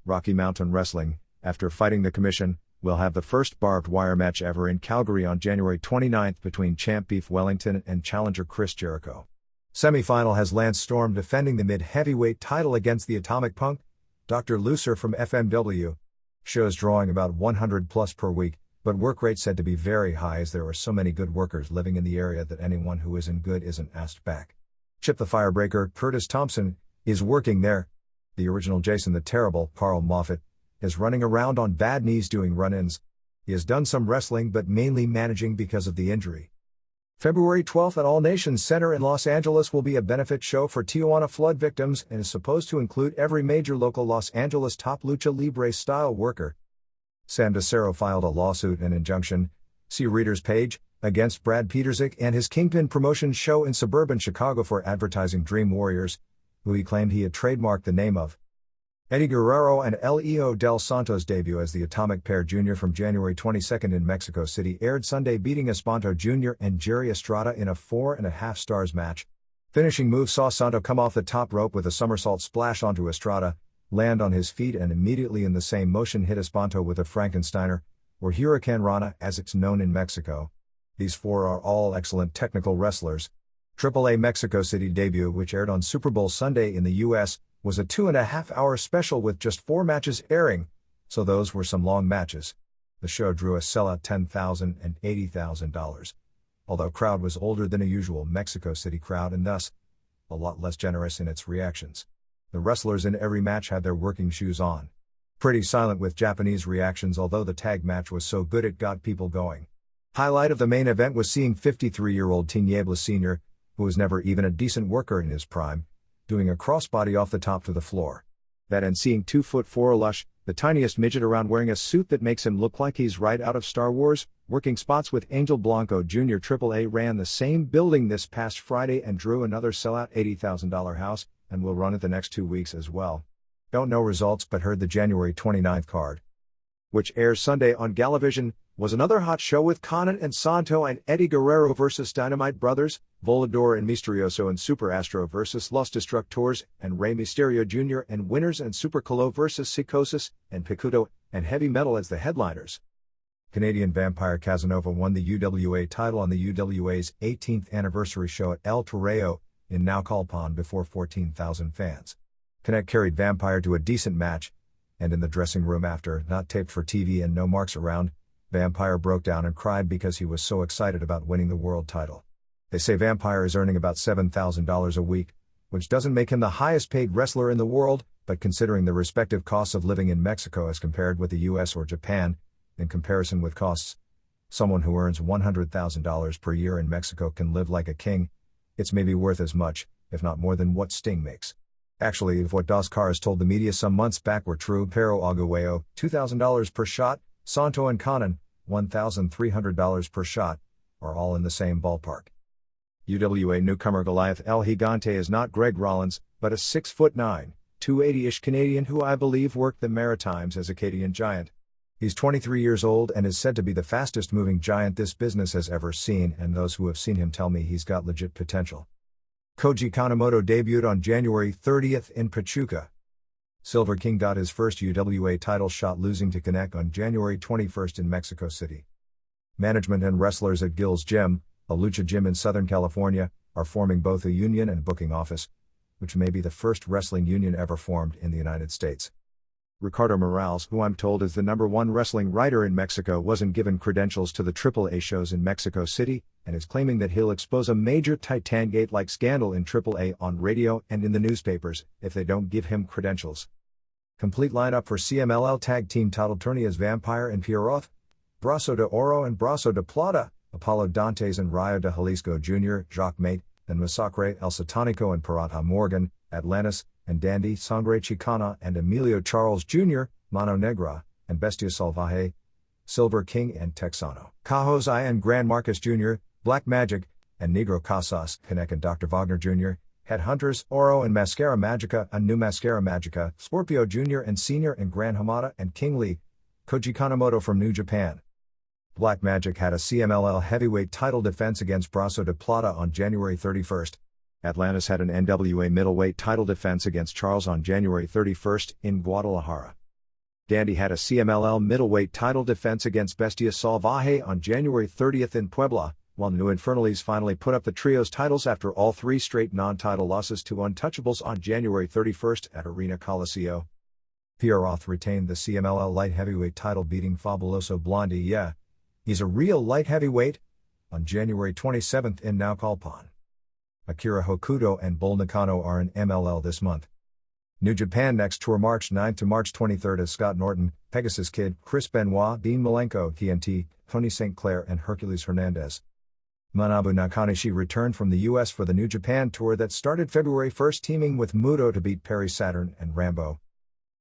Rocky Mountain Wrestling, after fighting the commission, will have the first barbed wire match ever in Calgary on January 29 between champ Beef Wellington and challenger Chris Jericho. Semi-final has Lance Storm defending the mid-heavyweight title against the Atomic Punk, Dr. Lucer from FMW. Shows drawing about 100 plus per week, but work rate said to be very high as there are so many good workers living in the area that anyone who isn't good isn't asked back. Chip the Firebreaker, Curtis Thompson, is working there. The original Jason the Terrible, Carl Moffat, is running around on bad knees doing run-ins. He has done some wrestling but mainly managing because of the injury. February 12th at All Nations Center in Los Angeles will be a benefit show for Tijuana flood victims and is supposed to include every major local Los Angeles top lucha libre style worker. Sam DeCero filed a lawsuit and injunction, see reader's page, against Brad Petersick and his Kingpin Promotions show in suburban Chicago for advertising Dream Warriors, who he claimed he had trademarked the name of. Eddie Guerrero and Leo Del Santo's debut as the Atomic Pair Jr. from January 22 in Mexico City aired Sunday, beating Espanto Jr. and Jerry Estrada in a 4.5 stars match. Finishing move saw Santo come off the top rope with a somersault splash onto Estrada, land on his feet and immediately in the same motion hit Espanto with a Frankensteiner, or Hurricane Rana as it's known in Mexico. These four are all excellent technical wrestlers. AAA Mexico City debut, which aired on Super Bowl Sunday in the U.S., was a 2.5-hour special with just 4 matches airing, so those were some long matches. The show drew a sellout $10,000 and $80,000, although crowd was older than a usual Mexico City crowd and thus a lot less generous in its reactions. The wrestlers in every match had their working shoes on. Pretty silent with Japanese reactions, although the tag match was so good it got people going. Highlight of the main event was seeing 53-year-old Tiniebla Sr., who was never even a decent worker in his prime, doing a crossbody off the top to the floor. That and seeing 2'4" Lush, the tiniest midget around, wearing a suit that makes him look like he's right out of Star Wars, working spots with Angel Blanco Jr. AAA ran the same building this past Friday and drew another sellout $80,000 house, and will run it the next 2 weeks as well. Don't know results but heard the January 29th card, which airs Sunday on Galavision, was another hot show with Conan and Santo and Eddie Guerrero vs. Dynamite Brothers, Volador and Misterioso and Super Astro vs. Los Destructors, and Rey Mysterio Jr. and Winners and Super Colo vs. Psicosis and Picudo and Heavy Metal as the headliners. Canadian Vampire Casanova won the UWA title on the UWA's 18th anniversary show at El Torreo in Naucalpan before 14,000 fans. Canet carried Vampire to a decent match, and in the dressing room after, not taped for TV and no marks around, Vampire broke down and cried because he was so excited about winning the world title. They say Vampire is earning about $7,000 a week, which doesn't make him the highest paid wrestler in the world, but considering the respective costs of living in Mexico as compared with the US or Japan, in comparison with costs, someone who earns $100,000 per year in Mexico can live like a king. It's maybe worth as much, if not more than what Sting makes. Actually, if what Dos Caras told the media some months back were true, Pero Aguayo, $2,000 per shot, Santo and Conan, $1,300 per shot, are all in the same ballpark. UWA newcomer Goliath El Gigante is not Greg Rollins, but a 6'9", 280-ish Canadian who I believe worked the Maritimes as Acadian Giant. He's 23 years old and is said to be the fastest moving giant this business has ever seen, and those who have seen him tell me he's got legit potential. Koji Kanemoto debuted on January 30th in Pachuca. Silver King got his first UWA title shot, losing to Connect on January 21st in Mexico City. Management and wrestlers at Gil's Gym, a lucha gym in Southern California, are forming both a union and booking office, which may be the first wrestling union ever formed in the United States. Ricardo Morales, who I'm told is the #1 wrestling writer in Mexico, wasn't given credentials to the AAA shows in Mexico City, and is claiming that he'll expose a major Titangate-like scandal in AAA on radio and in the newspapers if they don't give him credentials. Complete lineup for CMLL Tag Team Title Tourney as Vampire and Pierroth, Brazo de Oro and Brazo de Plata, Apollo Dantes and Rayo de Jalisco Jr., Jacques Mate, and Massacre El Satanico and Parata Morgan, Atlantis, and Dandy, Sangre Chicana and Emilio Charles Jr., Mano Negra, and Bestia Salvaje, Silver King and Texano, Cajos and Gran Marcus Jr., Black Magic, and Negro Casas, Connect and Dr. Wagner Jr., Headhunters, Oro and Mascara Magica, and New Mascara Magica, Scorpio Jr. and Sr. and Gran Hamada and King Lee, Koji Kanemoto from New Japan. Black Magic had a CMLL heavyweight title defense against Brazo de Plata on January 31st. Atlantis had an NWA middleweight title defense against Charles on January 31st in Guadalajara. Dandy had a CMLL middleweight title defense against Bestia Salvaje on January 30th in Puebla, while New Infernales finally put up the trios titles after all three straight non-title losses to Untouchables on January 31st at Arena Coliseo. Pierre Roth retained the CMLL light heavyweight title beating Fabuloso Blondie. Yeah, he's a real light heavyweight, on January 27th in Naucalpan. Akira Hokuto and Bull Nakano are in MLL this month. New Japan next tour March 9 to March 23 as Scott Norton, Pegasus Kid, Chris Benoit, Dean Malenko, TNT, Tony St. Clair and Hercules Hernandez. Manabu Nakanishi returned from the US for the New Japan tour that started February 1 teaming with Muto to beat Perry Saturn and Rambo.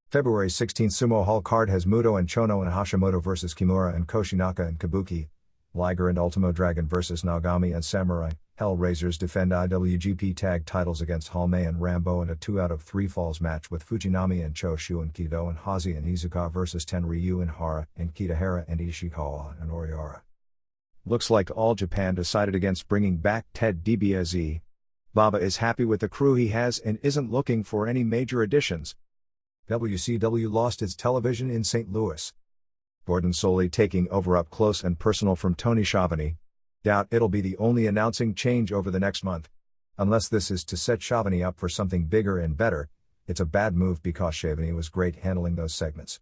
February 16 Sumo Hall card has Muto and Chono and Hashimoto vs Kimura and Koshinaka and Kabuki. Liger and Ultimo Dragon vs Nagami and Samurai. Hellraisers defend IWGP tag titles against Halmei and Rambo in a 2 out of 3 falls match with Fujinami and Choshu and Kido and Hazi and Izuka vs Tenryu and Hara and Kitahara and Ishikawa and Oriara. Looks like All Japan decided against bringing back Ted Dibiase. Baba is happy with the crew he has and isn't looking for any major additions. WCW lost its television in St. Louis. Gordon Soley taking over up close and personal from Tony Schiavone. Doubt it'll be the only announcing change over the next month. Unless this is to set Schiavone up for something bigger and better, it's a bad move because Schiavone was great handling those segments.